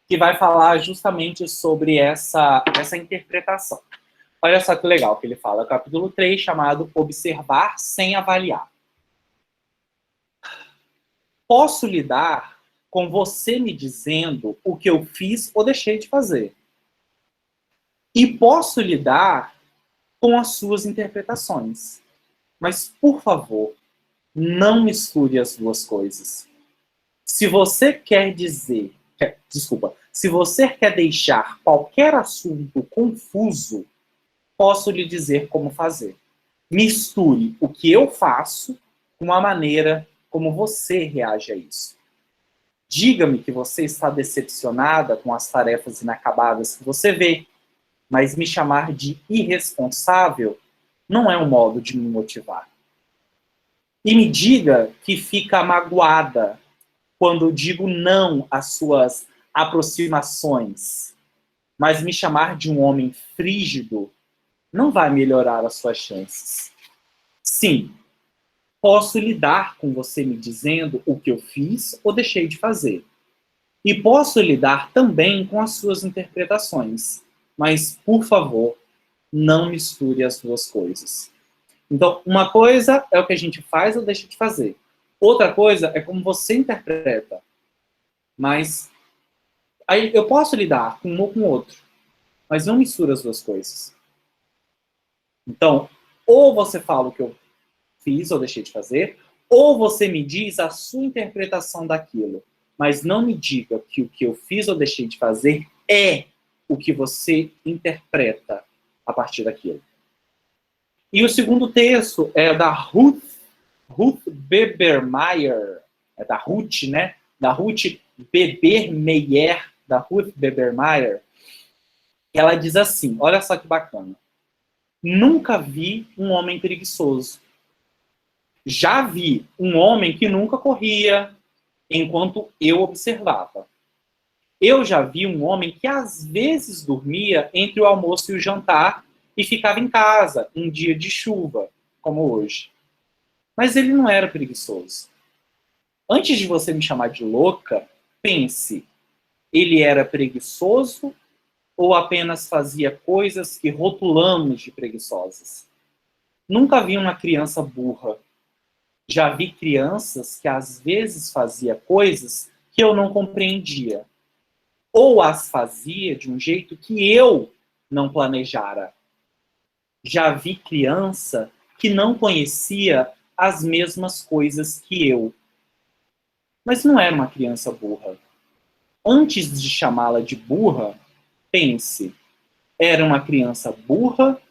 [SPEAKER 3] que vai falar justamente sobre essa interpretação. Olha só que legal que ele fala, capítulo 3, chamado Observar sem Avaliar. Posso lidar com você me dizendo o que eu fiz ou deixei de fazer. E posso lidar com as suas interpretações. Mas, por favor, não misture as duas coisas. Se você quer deixar qualquer assunto confuso, posso lhe dizer como fazer. Misture o que eu faço com a maneira como você reage a isso. Diga-me que você está decepcionada com as tarefas inacabadas que você vê, mas me chamar de irresponsável não é um modo de me motivar. E me diga que fica magoada quando digo não às suas aproximações, mas me chamar de um homem frígido não vai melhorar as suas chances. Sim, posso lidar com você me dizendo o que eu fiz ou deixei de fazer. E posso lidar também com as suas interpretações. Mas, por favor, não misture as duas coisas. Então, uma coisa é o que a gente faz ou deixa de fazer. Outra coisa é como você interpreta. Mas aí eu posso lidar com um ou com o outro. Mas não misture as duas coisas. Então, ou você fala o que eu fiz ou deixei de fazer, ou você me diz a sua interpretação daquilo. Mas não me diga que o que eu fiz ou deixei de fazer é o que você interpreta a partir daquilo. E o segundo texto é da Ruth Bebermeyer, é da Ruth, né? Da Ruth Bebermeyer da Ruth Bebermeyer, ela diz assim, olha só que bacana. Nunca vi um homem preguiçoso. Já vi um homem que nunca corria enquanto eu observava. Eu já vi um homem que às vezes dormia entre o almoço e o jantar e ficava em casa um dia de chuva, como hoje. Mas ele não era preguiçoso. Antes de você me chamar de louca, pense, ele era preguiçoso ou apenas fazia coisas que rotulamos de preguiçosas? Nunca vi uma criança burra. Já vi crianças que às vezes fazia coisas que eu não compreendia. Ou as fazia de um jeito que eu não planejara. Já vi criança que não conhecia as mesmas coisas que eu. Mas não era uma criança burra. Antes de chamá-la de burra, pense, era uma criança burra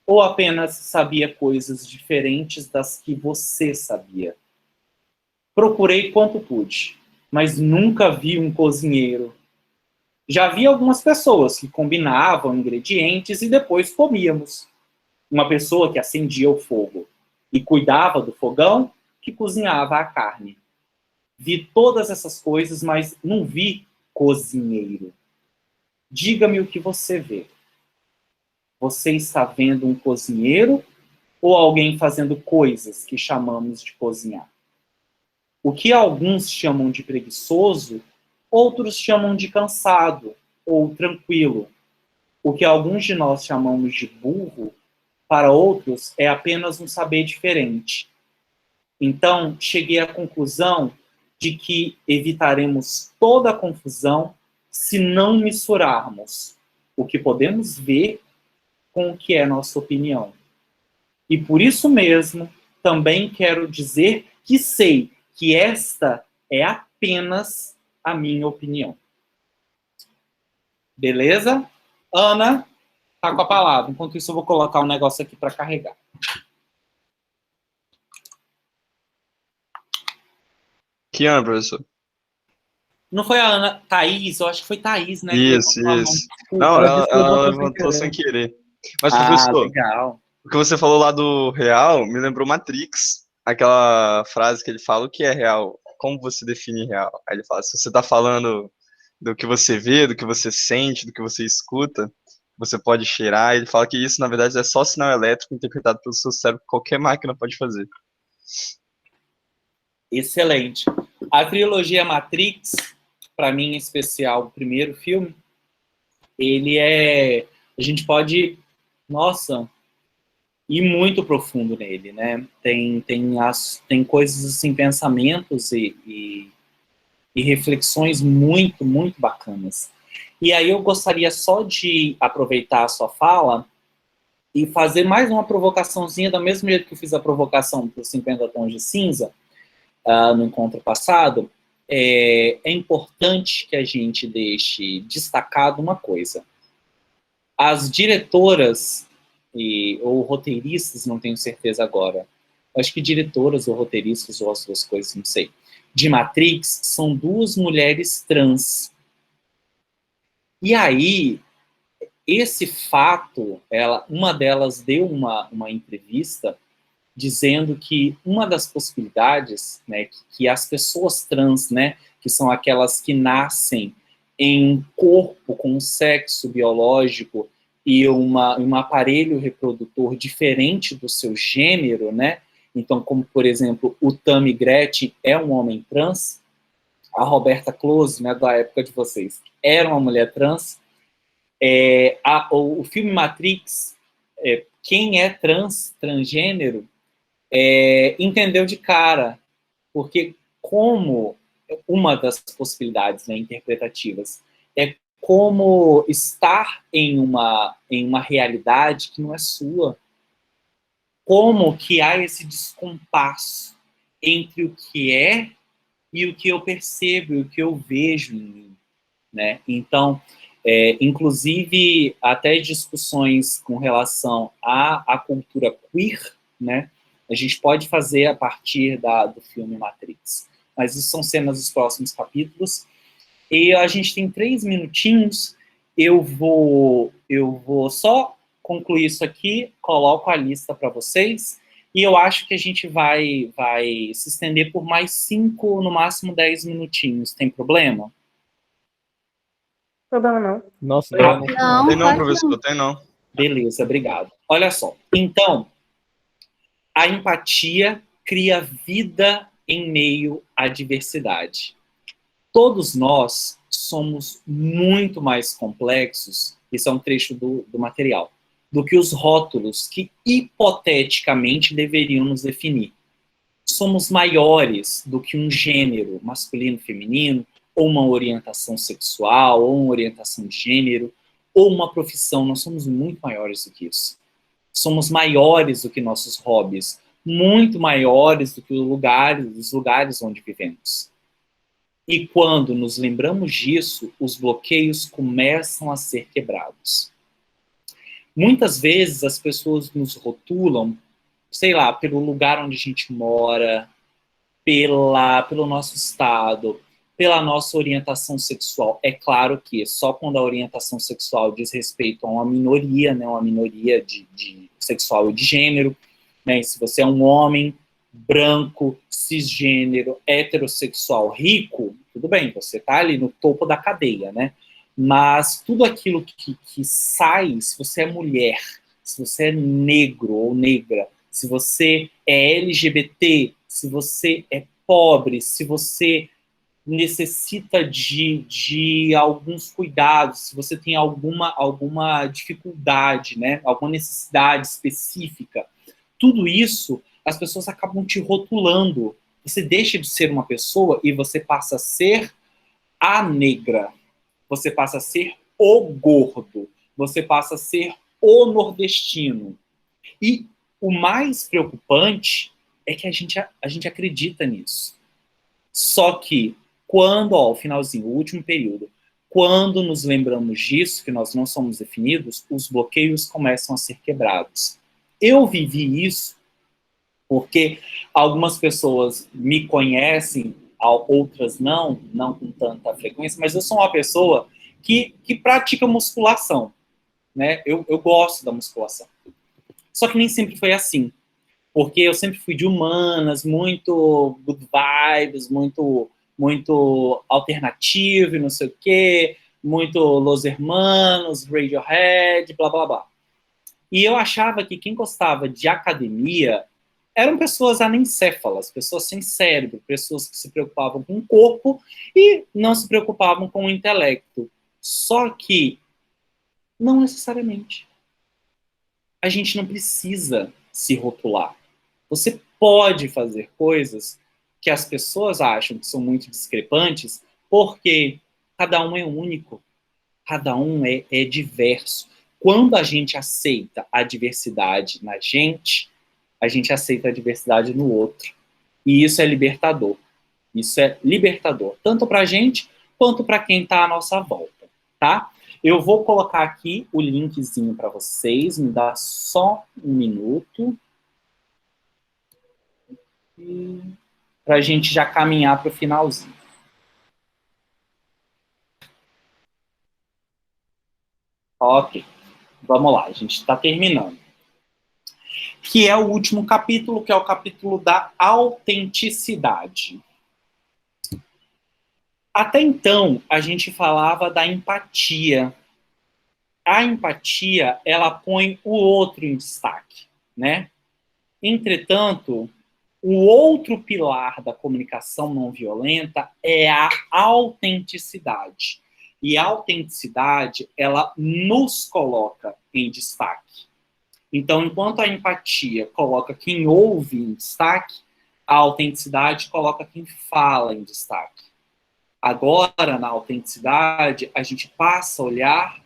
[SPEAKER 3] ou apenas sabia coisas diferentes das que você sabia? Procurei quanto pude, mas nunca vi um cozinheiro. Já vi algumas pessoas que combinavam ingredientes e depois comíamos. Uma pessoa que acendia o fogo e cuidava do fogão, que cozinhava a carne. Vi todas essas coisas, mas não vi cozinheiro. Diga-me o que você vê. Você está vendo um cozinheiro ou alguém fazendo coisas que chamamos de cozinhar? O que alguns chamam de preguiçoso, outros chamam de cansado ou tranquilo. O que alguns de nós chamamos de burro, para outros é apenas um saber diferente. Então, cheguei à conclusão de que evitaremos toda a confusão se não misturarmos o que podemos ver com o que é nossa opinião. E por isso mesmo, também quero dizer que sei que esta é apenas a minha opinião. Beleza? Ana, tá com a palavra. Enquanto isso, eu vou colocar um negócio aqui para carregar.
[SPEAKER 1] Que ano, professor?
[SPEAKER 3] Não foi a Ana, Thaís, eu acho que foi Thaís, né?
[SPEAKER 1] Isso. Não, ela levantou sem querer. Mas, professor,
[SPEAKER 3] legal.
[SPEAKER 1] o que você falou lá do real me lembrou Matrix. Aquela frase que ele fala, o que é real? Como você define real? Aí ele fala, se você tá falando do que você vê, do que você sente, do que você escuta, você pode cheirar. Ele fala que isso, na verdade, é só sinal elétrico interpretado pelo seu cérebro, que qualquer máquina pode fazer.
[SPEAKER 3] Excelente. A trilogia Matrix, para mim em especial, o primeiro filme, ele é... A gente pode, nossa, ir muito profundo nele, né? Tem coisas assim, pensamentos e reflexões muito, muito bacanas. E aí eu gostaria só de aproveitar a sua fala e fazer mais uma provocaçãozinha, do mesmo jeito que eu fiz a provocação dos 50 tons de cinza, no encontro passado. É importante que a gente deixe destacado uma coisa. As diretoras ou roteiristas, não tenho certeza agora, acho que diretoras ou roteiristas, ou as duas coisas, não sei, de Matrix, são duas mulheres trans. E aí, esse fato, uma delas deu uma entrevista dizendo que uma das possibilidades, né, que as pessoas trans, né, que são aquelas que nascem em um corpo com um sexo biológico e um aparelho reprodutor diferente do seu gênero, né? Então, como, por exemplo, o Tammy Gretchen é um homem trans, a Roberta Close, né, da época de vocês, era uma mulher trans. O filme Matrix, quem é transgênero, entendeu de cara, porque como uma das possibilidades, né, interpretativas é como estar em uma realidade que não é sua, como que há esse descompasso entre o que é e o que eu percebo, e o que eu vejo em mim, né? Então, inclusive, até discussões com relação à cultura queer, né? A gente pode fazer a partir do filme Matrix. Mas isso são cenas dos próximos capítulos. E a gente tem 3 minutinhos. Eu vou só concluir isso aqui, coloco a lista para vocês, e eu acho que a gente vai se estender por mais 5, no máximo 10 minutinhos. Tem problema?
[SPEAKER 5] Problema não.
[SPEAKER 6] Nossa,
[SPEAKER 1] Não,
[SPEAKER 7] Não,
[SPEAKER 1] tem não,
[SPEAKER 7] claro que
[SPEAKER 1] professor, tem não.
[SPEAKER 3] Beleza, obrigado. Olha só, então, a empatia cria vida em meio à diversidade. Todos nós somos muito mais complexos, isso é um trecho do material, do que os rótulos que hipoteticamente deveriam nos definir. Somos maiores do que um gênero masculino, feminino, ou uma orientação sexual, ou uma orientação de gênero, ou uma profissão. Nós somos muito maiores do que isso. Somos maiores do que nossos hobbies, muito maiores do que os lugares onde vivemos. E quando nos lembramos disso, os bloqueios começam a ser quebrados. Muitas vezes as pessoas nos rotulam, sei lá, pelo lugar onde a gente mora, pelo nosso estado, pela nossa orientação sexual. É claro que só quando a orientação sexual diz respeito a uma minoria, né, uma minoria de sexual e de gênero, né, se você é um homem branco, cisgênero, heterossexual, rico, tudo bem, você está ali no topo da cadeia, né? Mas tudo aquilo que sai, se você é mulher, se você é negro ou negra, se você é LGBT, se você é pobre, se você necessita de alguns cuidados, se você tem alguma dificuldade, né? Alguma necessidade específica, tudo isso as pessoas acabam te rotulando. Você deixa de ser uma pessoa e você passa a ser a negra. Você passa a ser o gordo. Você passa a ser o nordestino. E o mais preocupante é que a gente acredita nisso. Só que quando, o finalzinho, o último período, quando nos lembramos disso, que nós não somos definidos, os bloqueios começam a ser quebrados. Eu vivi isso porque algumas pessoas me conhecem, outras não com tanta frequência, mas eu sou uma pessoa que pratica musculação, né? Eu gosto da musculação. Só que nem sempre foi assim, porque eu sempre fui de humanas, muito good vibes, muito alternativo e não sei o quê, muito Los Hermanos, Radiohead, blá, blá, blá. E eu achava que quem gostava de academia eram pessoas anencéfalas, pessoas sem cérebro, pessoas que se preocupavam com o corpo e não se preocupavam com o intelecto. Só que, não necessariamente. A gente não precisa se rotular. Você pode fazer coisas que as pessoas acham que são muito discrepantes, porque cada um é único, cada um é diverso. Quando a gente aceita a diversidade na gente, a gente aceita a diversidade no outro. E isso é libertador. Isso é libertador, tanto para a gente, quanto para quem está à nossa volta, tá? Eu vou colocar aqui o linkzinho para vocês, me dá só um minuto. Para a gente já caminhar para o finalzinho. Ok, vamos lá, a gente está terminando. Que é o último capítulo, que é o capítulo da autenticidade. Até então, a gente falava da empatia. A empatia, ela põe o outro em destaque, né? Entretanto, o outro pilar da comunicação não violenta é a autenticidade. E a autenticidade, ela nos coloca em destaque. Então, enquanto a empatia coloca quem ouve em destaque, a autenticidade coloca quem fala em destaque. Agora, na autenticidade, a gente passa a olhar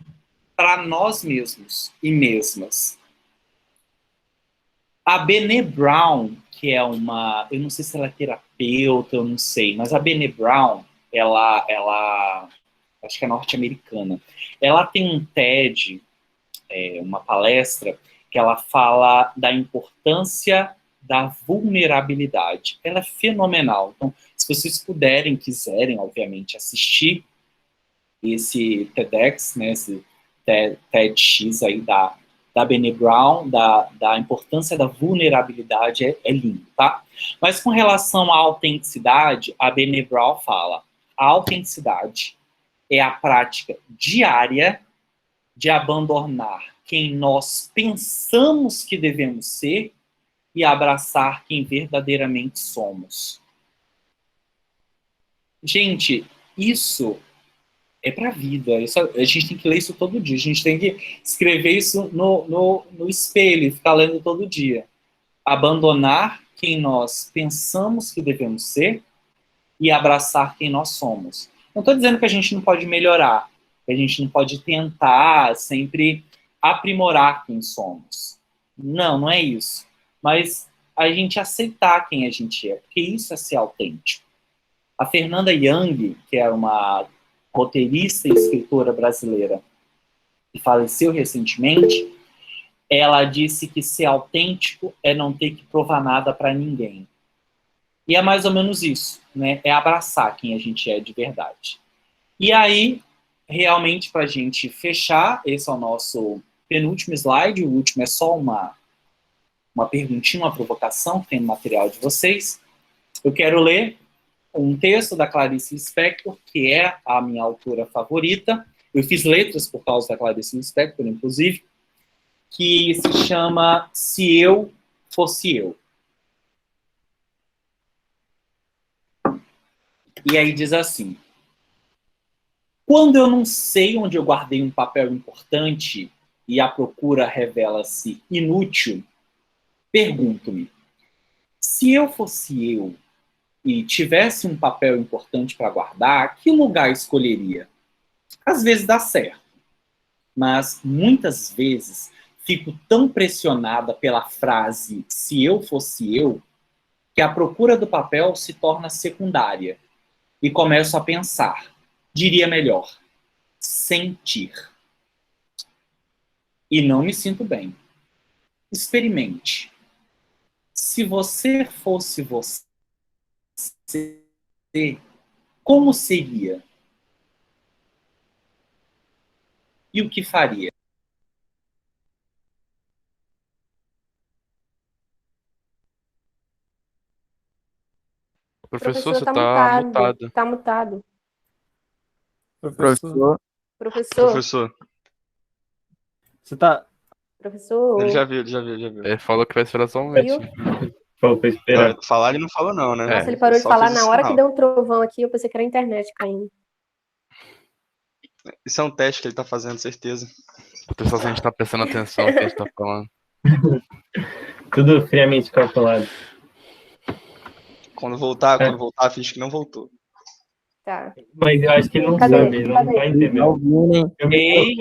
[SPEAKER 3] para nós mesmos e mesmas. A Brené Brown, que é uma... Eu não sei se ela é terapeuta, eu não sei, mas a Brené Brown, ela acho que é norte-americana. Ela tem um TED, uma palestra, que ela fala da importância da vulnerabilidade. Ela é fenomenal. Então, se vocês puderem, quiserem, obviamente, assistir, esse TEDx, né, esse TEDx aí da Brené Brown, da importância da vulnerabilidade, é lindo, tá? Mas com relação à autenticidade, a Brené Brown fala, a autenticidade é a prática diária de abandonar quem nós pensamos que devemos ser e abraçar quem verdadeiramente somos. Gente, isso é para a vida. A gente tem que ler isso todo dia. A gente tem que escrever isso no espelho e ficar lendo todo dia. Abandonar quem nós pensamos que devemos ser e abraçar quem nós somos. Não estou dizendo que a gente não pode melhorar, que a gente não pode tentar sempre aprimorar quem somos. Não, não é isso. Mas a gente aceitar quem a gente é, porque isso é ser autêntico. A Fernanda Young, que é uma roteirista e escritora brasileira que faleceu recentemente, ela disse que ser autêntico é não ter que provar nada para ninguém. E é mais ou menos isso, né? É abraçar quem a gente é de verdade. E aí, realmente, para a gente fechar, esse é o nosso penúltimo slide, o último é só uma perguntinha, uma provocação que tem no material de vocês. Eu quero ler um texto da Clarice Lispector, que é a minha autora favorita. Eu fiz letras por causa da Clarice Lispector, inclusive, que se chama Se Eu Fosse Eu. E aí diz assim: quando eu não sei onde eu guardei um papel importante e a procura revela-se inútil, pergunto-me, se eu fosse eu e tivesse um papel importante para guardar, que lugar escolheria? Às vezes dá certo, mas muitas vezes fico tão pressionada pela frase se eu fosse eu, que a procura do papel se torna secundária e começo a pensar, diria melhor, sentir. E não me sinto bem. Experimente. Se você fosse você, como seria? E o que faria?
[SPEAKER 4] Professor, você
[SPEAKER 5] tá
[SPEAKER 4] tá
[SPEAKER 5] mutado.
[SPEAKER 4] mutado.
[SPEAKER 5] Tá mutado.
[SPEAKER 6] Professor,
[SPEAKER 5] Professor,
[SPEAKER 1] Professor,
[SPEAKER 6] você tá.
[SPEAKER 5] professor,
[SPEAKER 1] ele já viu, ele já viu, ele já viu.
[SPEAKER 4] Ele falou que vai esperar só um
[SPEAKER 5] viu?
[SPEAKER 4] minutinho.
[SPEAKER 2] Falou pra esperar.
[SPEAKER 1] Falar ele não falou não, né?
[SPEAKER 5] Nossa,
[SPEAKER 4] É.
[SPEAKER 5] ele parou de
[SPEAKER 1] Só
[SPEAKER 5] falar
[SPEAKER 1] fez
[SPEAKER 5] na
[SPEAKER 1] o
[SPEAKER 5] hora que
[SPEAKER 1] sinal.
[SPEAKER 5] deu um trovão aqui, eu pensei que era a internet caindo.
[SPEAKER 1] Isso é um teste que ele tá fazendo, certeza.
[SPEAKER 4] O pessoal, se a gente tá prestando atenção no que a gente tá falando.
[SPEAKER 2] Tudo friamente calculado.
[SPEAKER 1] Quando voltar, finge que não voltou.
[SPEAKER 5] Tá.
[SPEAKER 2] Mas eu acho que ele não
[SPEAKER 5] Cadê?
[SPEAKER 2] sabe, ele não tá entendendo. Eu me
[SPEAKER 3] Ei,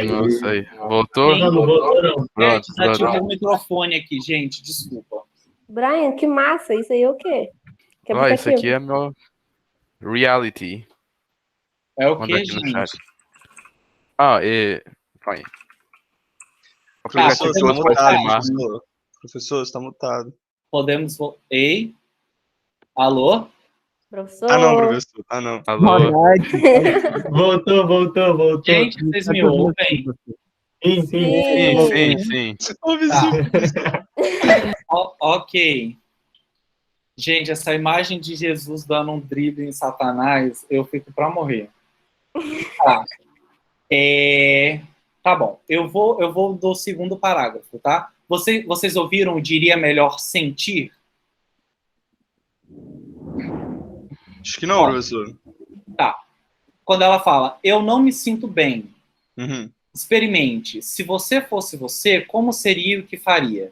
[SPEAKER 4] Nossa, aí. Voltou?
[SPEAKER 3] Ei,
[SPEAKER 2] não voltou não.
[SPEAKER 4] Pronto,
[SPEAKER 3] desativou
[SPEAKER 4] pronto.
[SPEAKER 3] o microfone aqui, gente, desculpa.
[SPEAKER 5] Brian, que massa, isso aí é o quê? Que
[SPEAKER 4] Ó, isso
[SPEAKER 5] aplicativo?
[SPEAKER 4] aqui é meu reality.
[SPEAKER 3] É o
[SPEAKER 4] Manda
[SPEAKER 3] que,
[SPEAKER 4] aqui no
[SPEAKER 3] gente?
[SPEAKER 4] chat. Ah, e... Vai. O
[SPEAKER 1] Professor,
[SPEAKER 4] aplicativo
[SPEAKER 1] você
[SPEAKER 4] que
[SPEAKER 1] tá
[SPEAKER 4] você pode
[SPEAKER 1] mutado,
[SPEAKER 4] filmar.
[SPEAKER 1] professor. Professor, você tá mutado.
[SPEAKER 3] Podemos... Ei? Alô?
[SPEAKER 5] Professor.
[SPEAKER 1] Ah, não, professor. Ah, não.
[SPEAKER 4] Alô?
[SPEAKER 2] Voltou.
[SPEAKER 3] Gente, vocês me ouvem?
[SPEAKER 2] Sim.
[SPEAKER 4] Sim.
[SPEAKER 1] Você ouve
[SPEAKER 3] Tá.
[SPEAKER 1] sim.
[SPEAKER 3] Ok. Gente, essa imagem de Jesus dando um drible em Satanás, eu fico pra morrer. Tá. Tá bom. Eu vou do segundo parágrafo, tá? Vocês ouviram o diria melhor sentir?
[SPEAKER 1] Acho que não, professor.
[SPEAKER 3] Tá. Quando ela fala, eu não me sinto bem,
[SPEAKER 1] Uhum.
[SPEAKER 3] experimente. Se você fosse você, como seria e o que faria?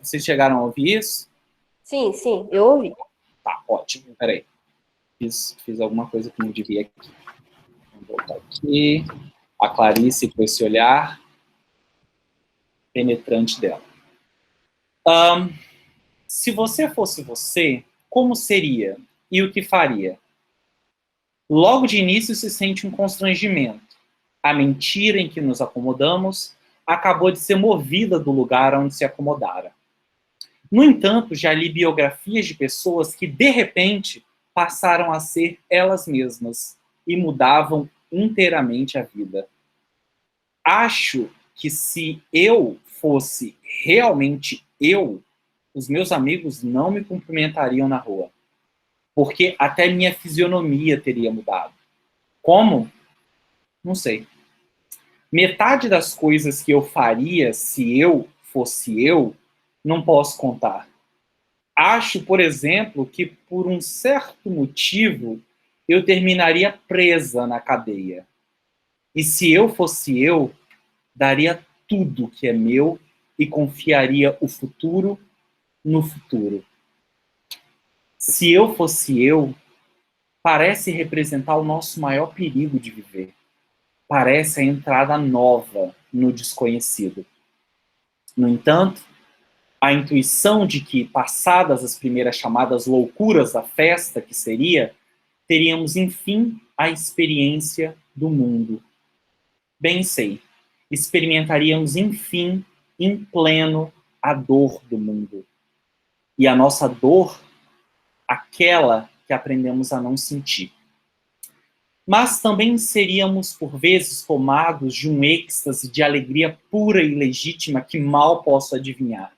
[SPEAKER 3] Vocês chegaram a ouvir isso?
[SPEAKER 5] Sim, eu ouvi.
[SPEAKER 3] Tá, ótimo. Peraí. Fiz alguma coisa que não devia aqui. Vou voltar aqui. A Clarice com esse olhar penetrante dela. Se você fosse você, como seria e o que faria? Logo de início se sente um constrangimento. A mentira em que nos acomodamos acabou de ser movida do lugar onde se acomodara. No entanto, já li biografias de pessoas que, de repente, passaram a ser elas mesmas e mudavam inteiramente a vida. Acho que se eu fosse realmente eu, os meus amigos não me cumprimentariam na rua. Porque até minha fisionomia teria mudado. Como? Não sei. Metade das coisas que eu faria se eu fosse eu, não posso contar. Acho, por exemplo, que por um certo motivo eu terminaria presa na cadeia. E se eu fosse eu, daria tudo que é meu e confiaria o futuro no futuro. Se eu fosse eu, parece representar o nosso maior perigo de viver. Parece a entrada nova no desconhecido. No entanto, a intuição de que, passadas as primeiras chamadas loucuras da festa, que seria, teríamos, enfim, a experiência do mundo. Bem sei, experimentaríamos, enfim, em pleno, a dor do mundo. E a nossa dor, aquela que aprendemos a não sentir. Mas também seríamos, por vezes, tomados de um êxtase de alegria pura e legítima que mal posso adivinhar.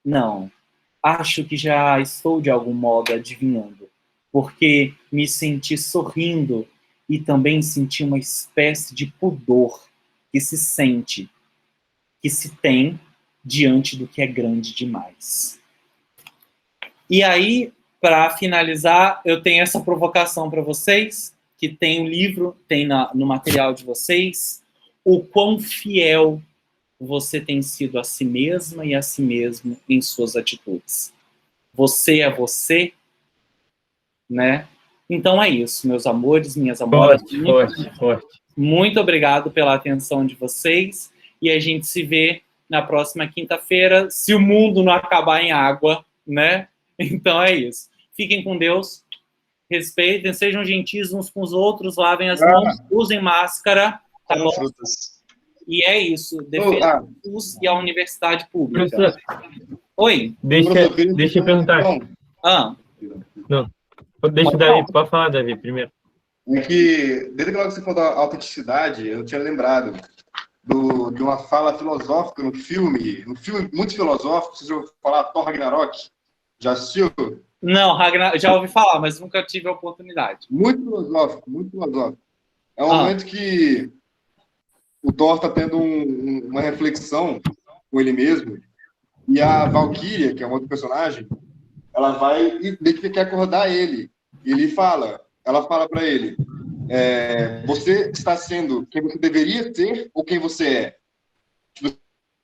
[SPEAKER 3] Não, acho que já estou de algum modo adivinhando, porque me senti sorrindo e também senti uma espécie de pudor que se sente, que se tem diante do que é grande demais. E aí, para finalizar, eu tenho essa provocação para vocês, que tem o livro, tem no material de vocês, o quão fiel você tem sido a si mesma e a si mesmo em suas atitudes. Você é você, né? Então é isso, meus amores, minhas amoras.
[SPEAKER 2] Forte.
[SPEAKER 3] Muito obrigado pela atenção de vocês e a gente se vê na próxima quinta-feira, se o mundo não acabar em água, né? Então é isso. Fiquem com Deus, respeitem, sejam gentis uns com os outros, lavem as mãos, usem máscara, tá bom?
[SPEAKER 1] Frutas.
[SPEAKER 3] E é isso, defenda o SUS e a universidade pública.
[SPEAKER 2] Professor,
[SPEAKER 3] Oi?
[SPEAKER 2] Deixa eu perguntar. Não. Deixa o Davi, pode falar, Davi, primeiro.
[SPEAKER 7] É que, desde que você falou da autenticidade, eu tinha lembrado de uma fala filosófica no filme muito filosófico, vocês já ouviram falar Thor Ragnarok? Já assistiu?
[SPEAKER 3] Não, já ouvi falar, mas nunca tive a oportunidade.
[SPEAKER 7] Muito filosófico, muito filosófico. É um momento que o Thor está tendo uma reflexão com ele mesmo, e a Valkyria, que é uma outra personagem, ela vai e meio que quer acordar ele. E ela fala para ele, você está sendo quem você deveria ser ou quem você é? Tipo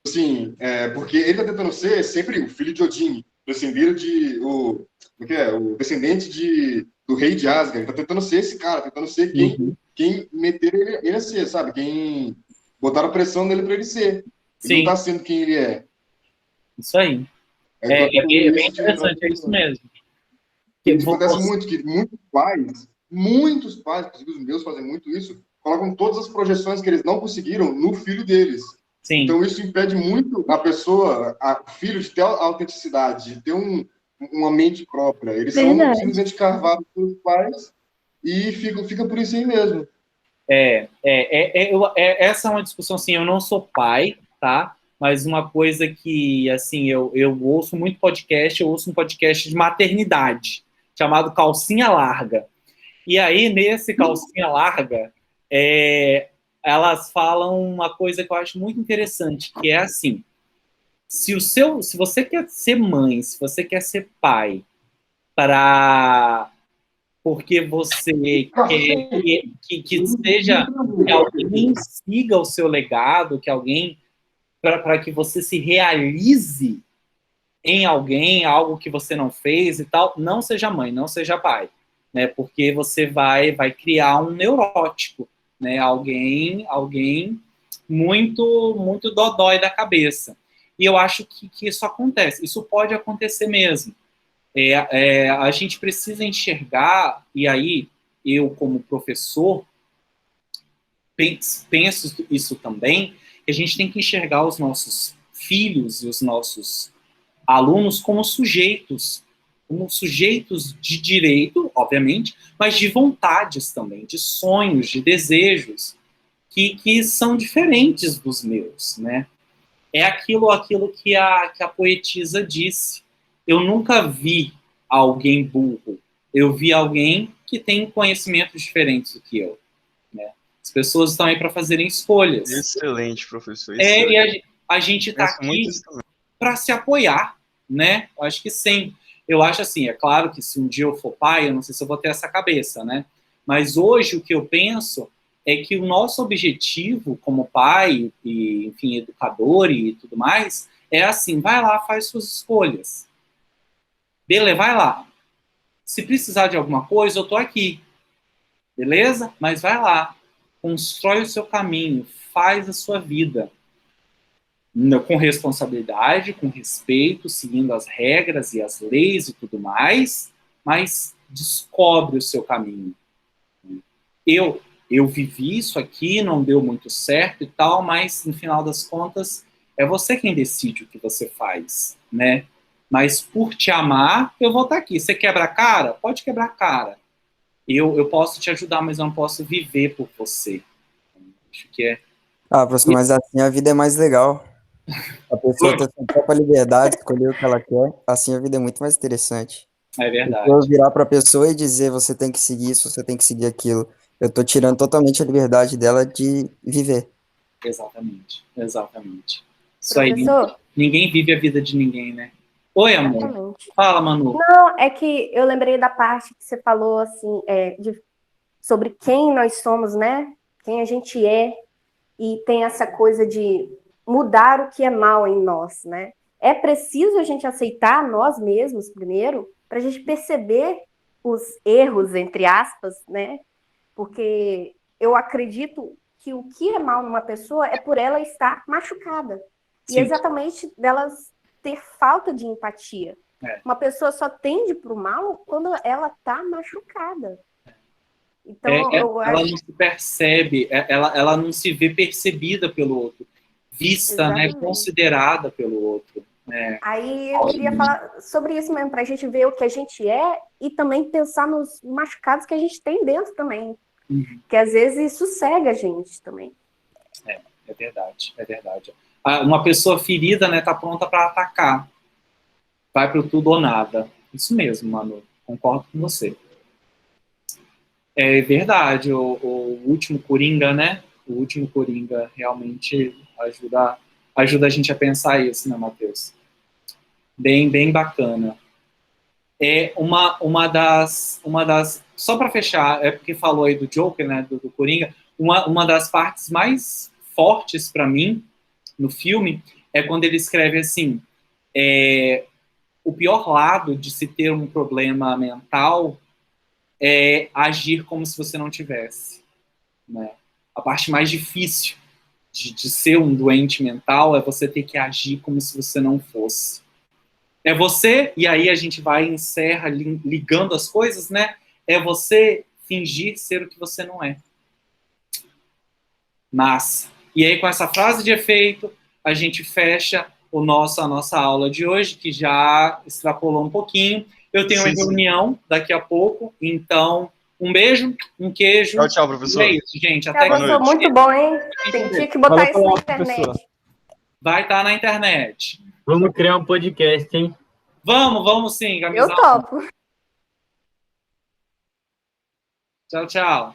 [SPEAKER 7] assim, porque ele está tentando ser sempre o filho de Odin, o descendente do rei de Asgard. Ele está tentando ser esse cara, tentando ser quem meter ele a ser, sabe? Quem botaram pressão nele para ele ser. Ele não está sendo quem ele é.
[SPEAKER 3] Isso aí. É bem interessante, é isso mesmo.
[SPEAKER 7] Isso acontece muito, que muitos pais, inclusive os meus fazem muito isso, colocam todas as projeções que eles não conseguiram no filho deles.
[SPEAKER 3] Sim.
[SPEAKER 7] Então isso impede muito a pessoa, o filho, de ter a autenticidade, de ter uma mente própria. Eles são simplesmente carvados pelos pais e fica por isso aí mesmo.
[SPEAKER 3] Essa é uma discussão, assim, eu não sou pai, tá? Mas uma coisa que, assim, eu ouço muito podcast, eu ouço um podcast de maternidade, chamado Calcinha Larga. E aí, nesse Calcinha Larga, elas falam uma coisa que eu acho muito interessante, que é assim, se você quer ser mãe, se você quer ser pai, porque você quer que alguém siga o seu legado, que alguém, para que você se realize em alguém, algo que você não fez e tal, não seja mãe, não seja pai, né? Porque você vai criar um neurótico, né? Alguém muito, muito dodói da cabeça. E eu acho que isso acontece, isso pode acontecer mesmo. A gente precisa enxergar, e aí eu, como professor, penso isso também, que a gente tem que enxergar os nossos filhos e os nossos alunos como sujeitos como sujeitos de direito, obviamente, mas de vontades também, de sonhos, de desejos, que são diferentes dos meus, né? É aquilo que a poetisa disse. Eu nunca vi alguém burro. Eu vi alguém que tem conhecimentos diferentes do que eu, né? As pessoas estão aí para fazerem escolhas.
[SPEAKER 1] Excelente, professor.
[SPEAKER 3] E a gente está aqui para se apoiar, né? Eu acho que sim. Eu acho assim, é claro que se um dia eu for pai, eu não sei se eu vou ter essa cabeça, né? Mas hoje o que eu penso é que o nosso objetivo como pai e, enfim, educador e tudo mais, é assim, vai lá, faz suas escolhas. Beleza, vai lá. Se precisar de alguma coisa, eu tô aqui. Beleza? Mas vai lá. Constrói o seu caminho, faz a sua vida. Com responsabilidade, com respeito, seguindo as regras e as leis e tudo mais, mas descobre o seu caminho. Eu vivi isso aqui, não deu muito certo e tal, mas no final das contas é você quem decide o que você faz, né? Mas por te amar, eu vou estar aqui. Você quebra a cara? Pode quebrar a cara. Eu posso te ajudar, mas eu não posso viver por você. Acho que é...
[SPEAKER 8] professor, mas assim a vida é mais legal. A pessoa ter sua própria liberdade, escolher o que ela quer, assim a vida é muito mais interessante.
[SPEAKER 3] É verdade.
[SPEAKER 8] Eu virar para a pessoa e dizer, você tem que seguir isso, você tem que seguir aquilo. Eu tô tirando totalmente a liberdade dela de viver.
[SPEAKER 3] Exatamente. Isso
[SPEAKER 5] Professor?
[SPEAKER 3] aí, ninguém vive a vida de ninguém, né? Oi, amor.
[SPEAKER 5] Exatamente.
[SPEAKER 3] Fala, Manu.
[SPEAKER 5] Não, é que eu lembrei da parte que você falou, assim, sobre quem nós somos, né? Quem a gente é, e tem essa coisa de mudar o que é mal em nós, né? É preciso a gente aceitar nós mesmos primeiro, para a gente perceber os erros, entre aspas, né? Porque eu acredito que o que é mal numa pessoa é por ela estar machucada.
[SPEAKER 3] Sim.
[SPEAKER 5] E exatamente delas ter falta de empatia. Uma pessoa só tende para o mal quando ela está machucada. Então,
[SPEAKER 3] ela não se percebe, ela não se vê percebida pelo outro, vista, né, considerada pelo outro. Né?
[SPEAKER 5] Aí eu queria falar sobre isso mesmo, para a gente ver o que a gente é e também pensar nos machucados que a gente tem dentro também. Que às vezes isso cega a gente também.
[SPEAKER 3] É verdade. Uma pessoa ferida, né, tá pronta para atacar. Vai pro tudo ou nada. Isso mesmo, Manu. Concordo com você. É verdade. O último Coringa, né? O último Coringa realmente ajuda a gente a pensar isso, né, Matheus? Bem bacana. É uma das só para fechar, é porque falou aí do Joker, né, do Coringa, uma das partes mais fortes para mim no filme é quando ele escreve assim, o pior lado de se ter um problema mental é agir como se você não tivesse, né? A parte mais difícil de ser um doente mental é você ter que agir como se você não fosse. É você, e aí a gente vai e encerra ligando as coisas, né? É você fingir ser o que você não é. Massa. E aí, com essa frase de efeito, a gente fecha a nossa aula de hoje, que já extrapolou um pouquinho. Eu tenho uma reunião daqui a pouco, então, um beijo, um queijo.
[SPEAKER 1] Tchau, professor.
[SPEAKER 3] E é isso, gente. Até
[SPEAKER 5] professor, muito bom, hein? Tinha que botar isso na internet.
[SPEAKER 6] Professor.
[SPEAKER 3] Vai estar na internet.
[SPEAKER 2] Vamos criar um podcast, hein?
[SPEAKER 3] Vamos sim, Gamizão.
[SPEAKER 5] Eu topo.
[SPEAKER 3] Tchau.